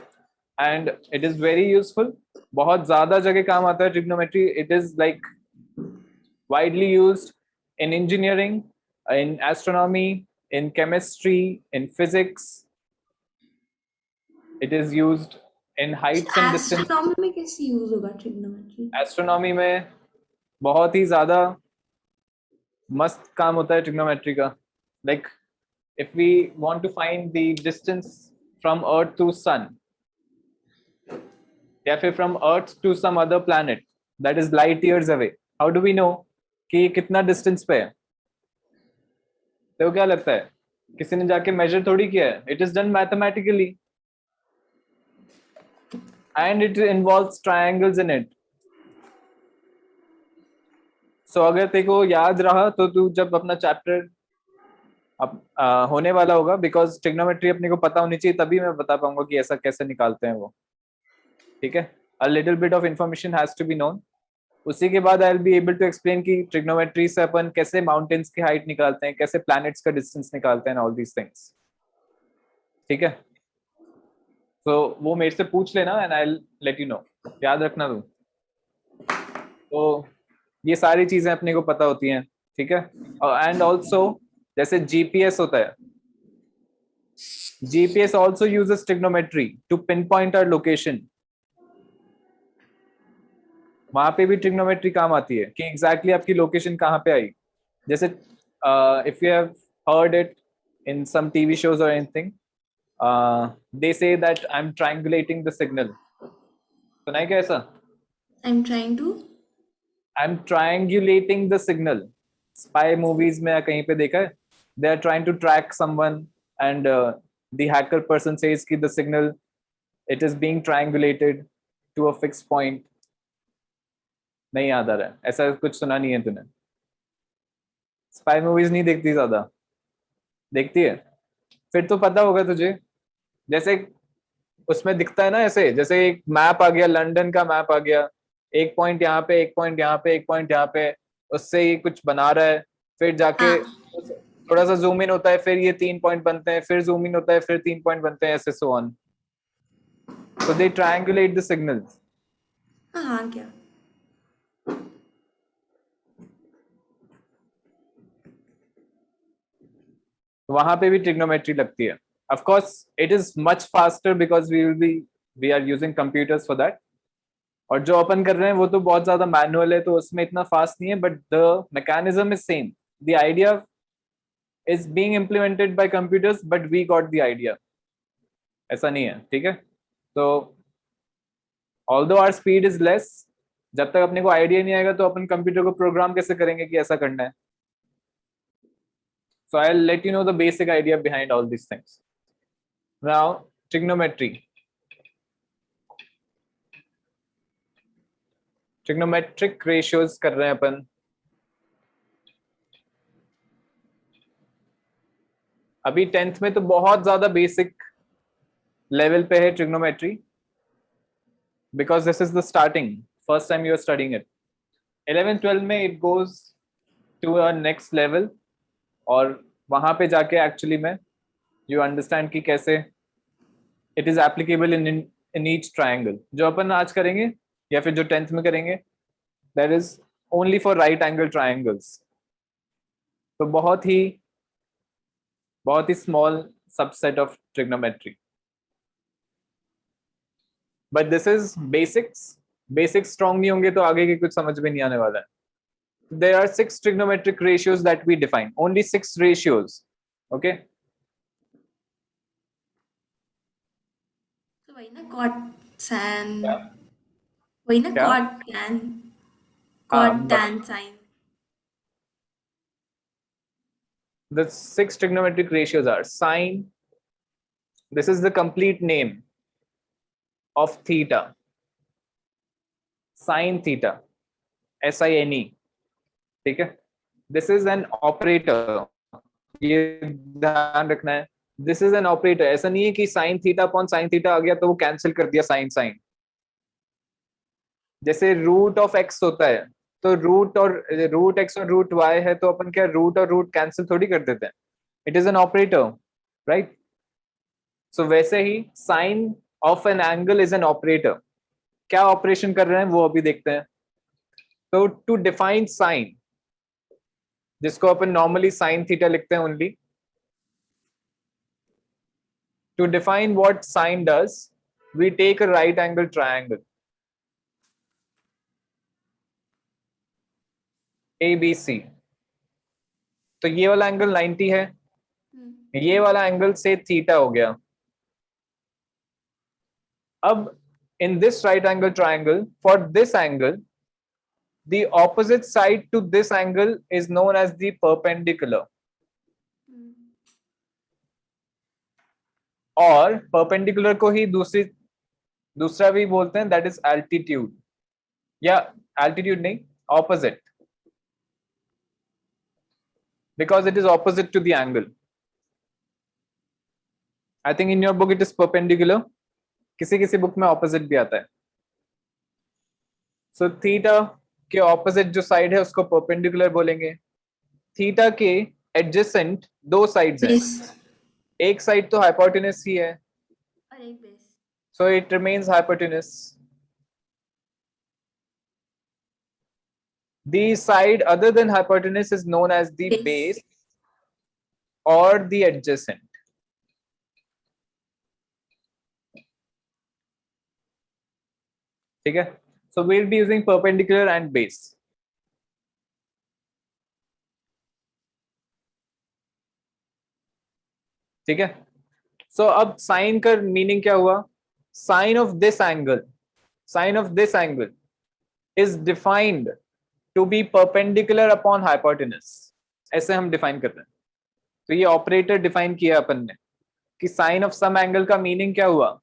and it is very useful. बहुत ज्यादा जगह काम आता है trigonometry. It is like widely used in engineering, in astronomy, in chemistry, in physics. It is used in heights and distance. Astronomy में कैसे यूज होगा ट्रिग्नोमेट्री? एस्ट्रोनॉमी में बहुत ही ज्यादा मस्त काम होता है ट्रिग्नोमेट्री का. Like if we want to find the distance from earth to sun, या फिर from earth to some other planet that is light years away, how do we know कि कितना distance पे है? तो क्या लगता है, किसी ने जाके measure थोड़ी किया है, it is done mathematically and it involves triangles in it. So अगर तेरे को याद रहा तो तू जब अपना चैप्टर होने वाला होगा, बिकॉज ट्रिग्नोमेट्री अपने को पता होनी चाहिए, तभी मैं बता पाऊंगा कि ऐसा कैसे निकालते हैं वो. ठीक है, a little bit of information has to be known. उसी के बाद I will be able to explain कि ट्रिग्नोमेट्री से अपन कैसे माउंटेन्स की हाइट निकालते हैं, कैसे प्लैनेट्स का डिस्टेंस निकालते हैं, ऑल दीज थिंग्स. ठीक है, तो वो मेरे से पूछ लेना and I will let you no. याद रखना तू. तो ये सारी चीजें अपने को पता होती हैं. ठीक है, एंड ऑल्सो जैसे जीपीएस होता है, GPS also uses trigonometry to pinpoint our location. वहां पे भी ट्रिग्नोमेट्री काम आती है कि एग्जैक्टली आपकी लोकेशन कहाँ पे आई. जैसे if you have heard it in some TV shows और anything, they say that I am triangulating the signal. सुना है क्या ऐसा? I am trying to I am triangulating the signal. Spy movies में या कहीं पे देखा है, they are trying to track someone and the hacker person says कि the signal it is being triangulated to a fixed point. नहीं याद आ रहा है, ऐसा कुछ सुना नहीं है तूने? स्पाई मूवीज नहीं देखती ज्यादा? देखती है? फिर तो पता होगा तुझे. जैसे उसमें दिखता है ना, ऐसे जैसे एक मैप आ गया, लंदन का मैप आ गया, एक पॉइंट यहाँ पे, एक पॉइंट यहाँ पे, एक पॉइंट यहाँ पे, उससे ही कुछ बना रहा है. फिर जाके थोड़ा सा जूम इन होता है, फिर ये 3 पॉइंट बनते हैं, फिर जूम इन होता है, फिर 3 पॉइंट बनते हैं, ऐसे so on. So they triangulate the signals. हाँ क्या? वहां पे भी ट्रिग्नोमेट्री लगती है. Of course it is much faster because we are using computers for that. और जो अपन कर रहे हैं वो तो बहुत ज्यादा मैनुअल है, तो उसमें इतना फास्ट नहीं है, but the mechanism is same. The idea is being implemented by computers, but we got the idea. ऐसा नहीं है. ठीक है, तो although our speed is less, जब तक अपने को आइडिया नहीं आएगा तो अपन कंप्यूटर को प्रोग्राम कैसे करेंगे कि ऐसा करना है. So I'll let you know the basic idea behind all these things. Now trigonometry trigonometric ratios कर रहे हैं अपन। अभी 10th में तो बहुत ज्यादा बेसिक लेवल पे है trigonometry, because this is the starting, first time you are studying it. 11th-12th में it goes to a next level, और वहां पे जाके एक्चुअली में यू अंडरस्टैंड कि कैसे it is applicable in each triangle. जो अपन आज करेंगे या फिर जो 10th में करेंगे, that is only for right angle triangles. तो बहुत ही small subset of trigonometry, but this is basics. Basics strong नहीं होंगे तो आगे के कुछ समझ में नहीं आने वाला है। There are 6 trigonometric ratios that we define, only 6 ratios, okay? तो वही ना cot san, क्या वही ना क्या cot tan, हाँ, cot tan sin. the 6 trigonometric ratios are sine, this is the complete name of theta, sine theta, sine, ठीक है? This is an operator, ये ध्यान रखना है। दिस इज एन ऑपरेटर, ऐसा नहीं है कि sine theta upon sine theta आ गया तो वो कैंसिल कर दिया साइन साइन। जैसे रूट ऑफ एक्स होता है, तो रूट एक्स और रूट वाई है, तो अपन क्या रूट और रूट कैंसिल थोड़ी कर देते हैं, it is an operator, right? So वैसे ही sine of an angle is an operator. क्या ऑपरेशन कर रहे हैं वो अभी देखते हैं। तो टू डिफाइन साइन, जिसको अपन नॉर्मली साइन थीटा लिखते हैं only, to define what sine does, we take a right angle triangle ABC। तो ये वाला एंगल 90 है, ये वाला एंगल से थीटा हो गया। अब in this right angle triangle, for this angle, the opposite side to this angle is known as the perpendicular, और perpendicular को ही दूसरा भी बोलते हैं, that is altitude, या altitude नहीं, opposite, because it is opposite to the angle. I think in your book it is perpendicular, किसी book में ऑपोजिट भी आता है। सो थीटा के ऑपोजिट जो साइड है उसको परपेंडिकुलर बोलेंगे। थीटा के एडजेसेंट 2 साइड्स हैं, एक साइड तो हाइपोटेनस ही है, और एक base, so it remains hypotenuse. The side other than hypotenuse is known as the base or the adjacent, ठीक है? So we'll be using perpendicular and base. ठीक है? So अब साइन का मीनिंग क्या हुआ? Sine of this angle, sine of this angle is defined to be perpendicular upon hypotenuse, ऐसे हम डिफाइन करते हैं। तो ये ऑपरेटर डिफाइन किया अपन ने कि साइन ऑफ सम एंगल का मीनिंग क्या हुआ?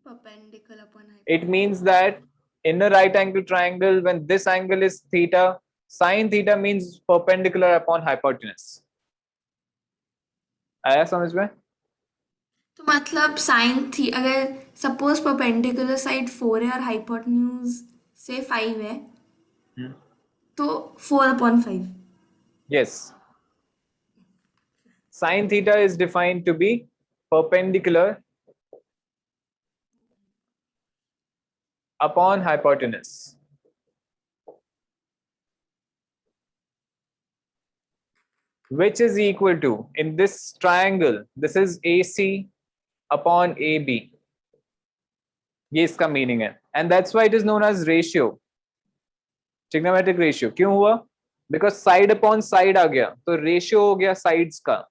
perpendicular upon It means that in a right angle triangle, when this angle is theta, sin theta means perpendicular upon hypotenuse. आया समझ में? तो मतलब साइन थी, अगर सपोज परपेंडिकुलर साइड 4 है और हाइपोटेन्यूज से 5 है, तो 4/5। Yes. Sin theta is defined to be perpendicular upon hypotenuse, which is equal to, in this triangle, this is AC upon AB. ये इसका मीनिंग है, and that's why it is known as ratio, trigonometric ratio। क्यों हुआ? Because side upon side आ गया, तो ratio हो गया sides का,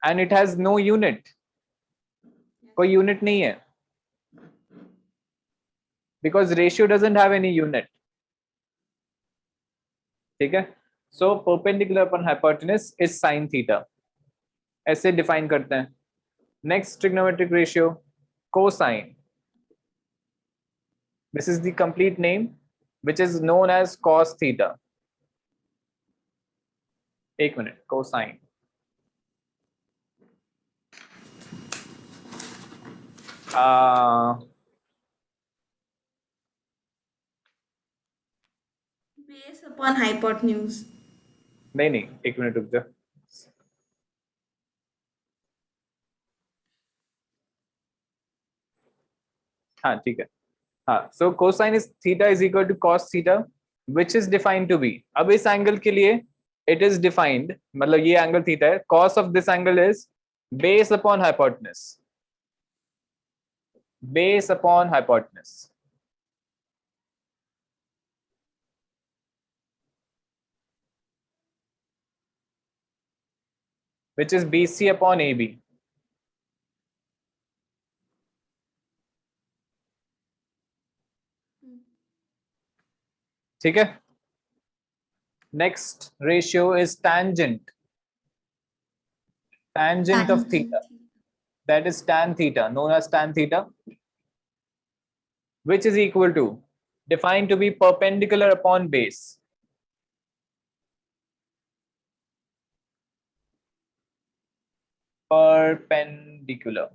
and it has no unit, कोई unit नहीं है, because ratio doesn't have any unit, ठीक है? So perpendicular upon hypotenuse is sin theta, ऐसे डिफाइन करते हैं। Next trigonometric ratio, cosine. This is the complete name, which is known as cos theta. एक minute, cosine. Base upon hypotenuse. नहीं, एक minute रुक जा. हाँ ठीक है. हाँ, so cosine is theta is equal to cos theta, which is defined to be. अब इस एंगल के लिए it is defined, मतलब ये एंगल थीटा है. Cos of this angle is base upon hypotenuse. Base upon hypotenuse. Which is BC upon AB. ठीक है. Next ratio is tangent. Tangent of theta. That is tan theta, known as tan theta, which is equal to, defined to be perpendicular upon base. Perpendicular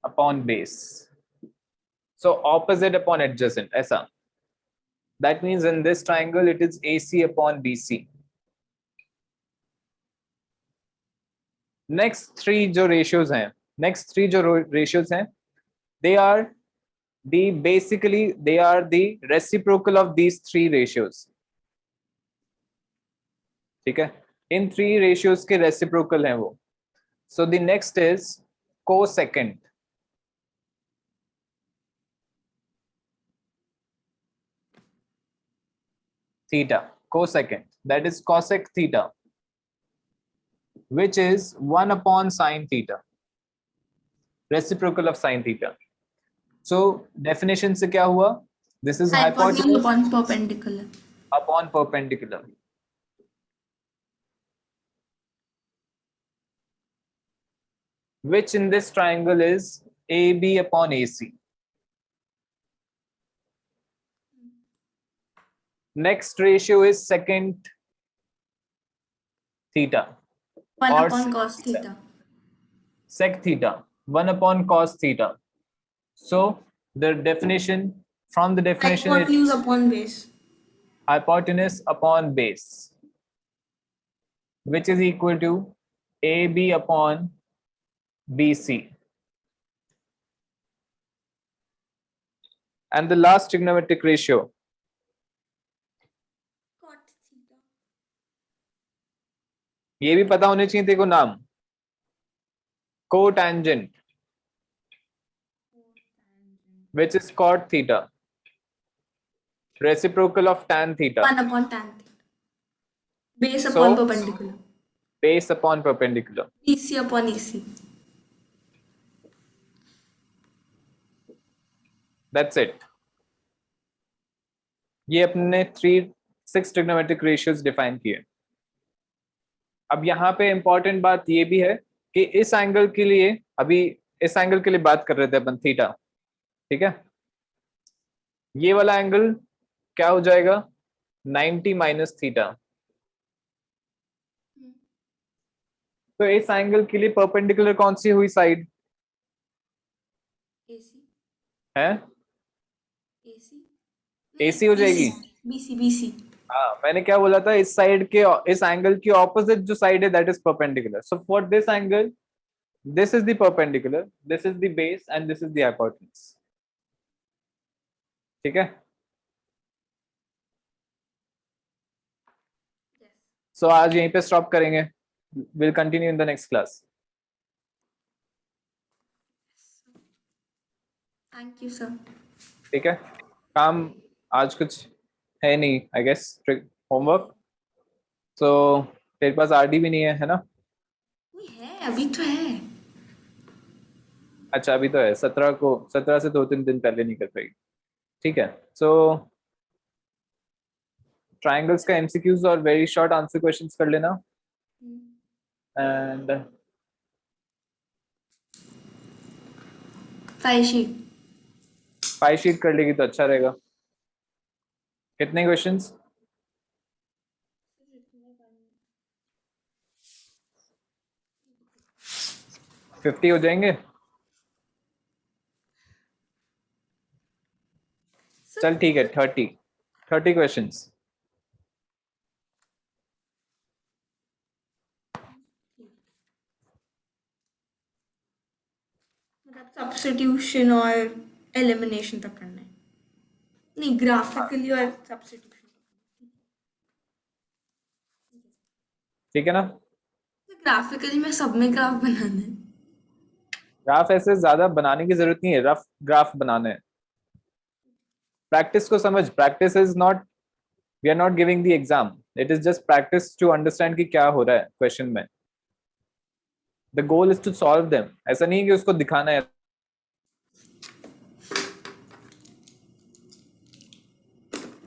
upon base. So opposite upon adjacent, ऐसा. That means in this triangle it is AC upon BC. Next three जो ratios हैं, they are the reciprocal of these three ratios. ठीक है. इन three ratios के reciprocal हैं वो. So the next is cosecant. Theta, cosecant, that is cosec theta, which is 1 upon sine theta, reciprocal of sine theta. So definition से क्या हुआ? This is hypotenuse upon perpendicular. Upon perpendicular. Which in this triangle is AB upon AC. Next ratio is secant theta. 1 or upon sec cos theta. Sec theta, 1 upon cos theta. So the definition, from the definition, Hypotenuse upon base. Hypotenuse upon base, which is equal to AB upon BC. And the last trigonometric ratio, Cot theta. ये भी पता होने चाहिए तेरे को नाम, cotangent, which is cot theta, reciprocal of tan theta. 1 upon tan theta. Base upon perpendicular. Base upon perpendicular. BC upon AC. That's it. ये अपने 6 trigonometric ratios define किए. अब यहाँ पे important बात ये भी है कि इस एंगल के लिए, अभी इस एंगल के लिए बात कर रहे थे अपन, थीटा. ठीक है. ये वाला एंगल क्या हो जाएगा? 90 माइनस थीटा. तो इस एंगल के लिए परपेंडिकुलर कौन सी हुई साइड है? AC हो जाएगी. BC. हाँ, मैंने क्या बोला था, इस साइड के, इस एंगल की ऑपोजिट जो साइड है that is perpendicular. So for this angle, this is the perpendicular, this is the base and this is the hypotenuse. ठीक है. सो आज यहीं पे स्टॉप करेंगे. Will continue in the next class. Thank you sir. ठीक है. काम आज कुछ है नहीं, आई गेस, होमवर्क. सो तेरे पास आरडी भी नहीं है ना? है, अभी तो है. अच्छा, अभी तो है. 17 से 2-3 दिन पहले नहीं कर पाएगी. ठीक है. सो ट्राइंगल्स का एमसीक्यूज और वेरी शॉर्ट आंसर क्वेश्चंस कर लेना. एंड 5 शीट 5 शीट कर लेगी तो अच्छा रहेगा। कितने क्वेश्चंस? 50 हो जाएंगे? चल ठीक है, 30 क्वेश्चंस। मतलब सब्स्टिट्यूशन और एलिमिनेशन तक करना है, नहीं ग्राफिकली और सब्स्टिट्यूशन। ठीक है ना? ग्राफिकली में सब में ग्राफ बनाना है। ग्राफ ऐसे ज्यादा बनाने की जरूरत नहीं है, रफ ग्राफ बनाने हैं। प्रैक्टिस को समझ, practice is not, we are not giving the exam, it is just practice to understand कि क्या हो रहा है क्वेश्चन में। The goal is to solve them, ऐसा नहीं है कि उसको दिखाना है।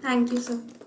Thank you sir.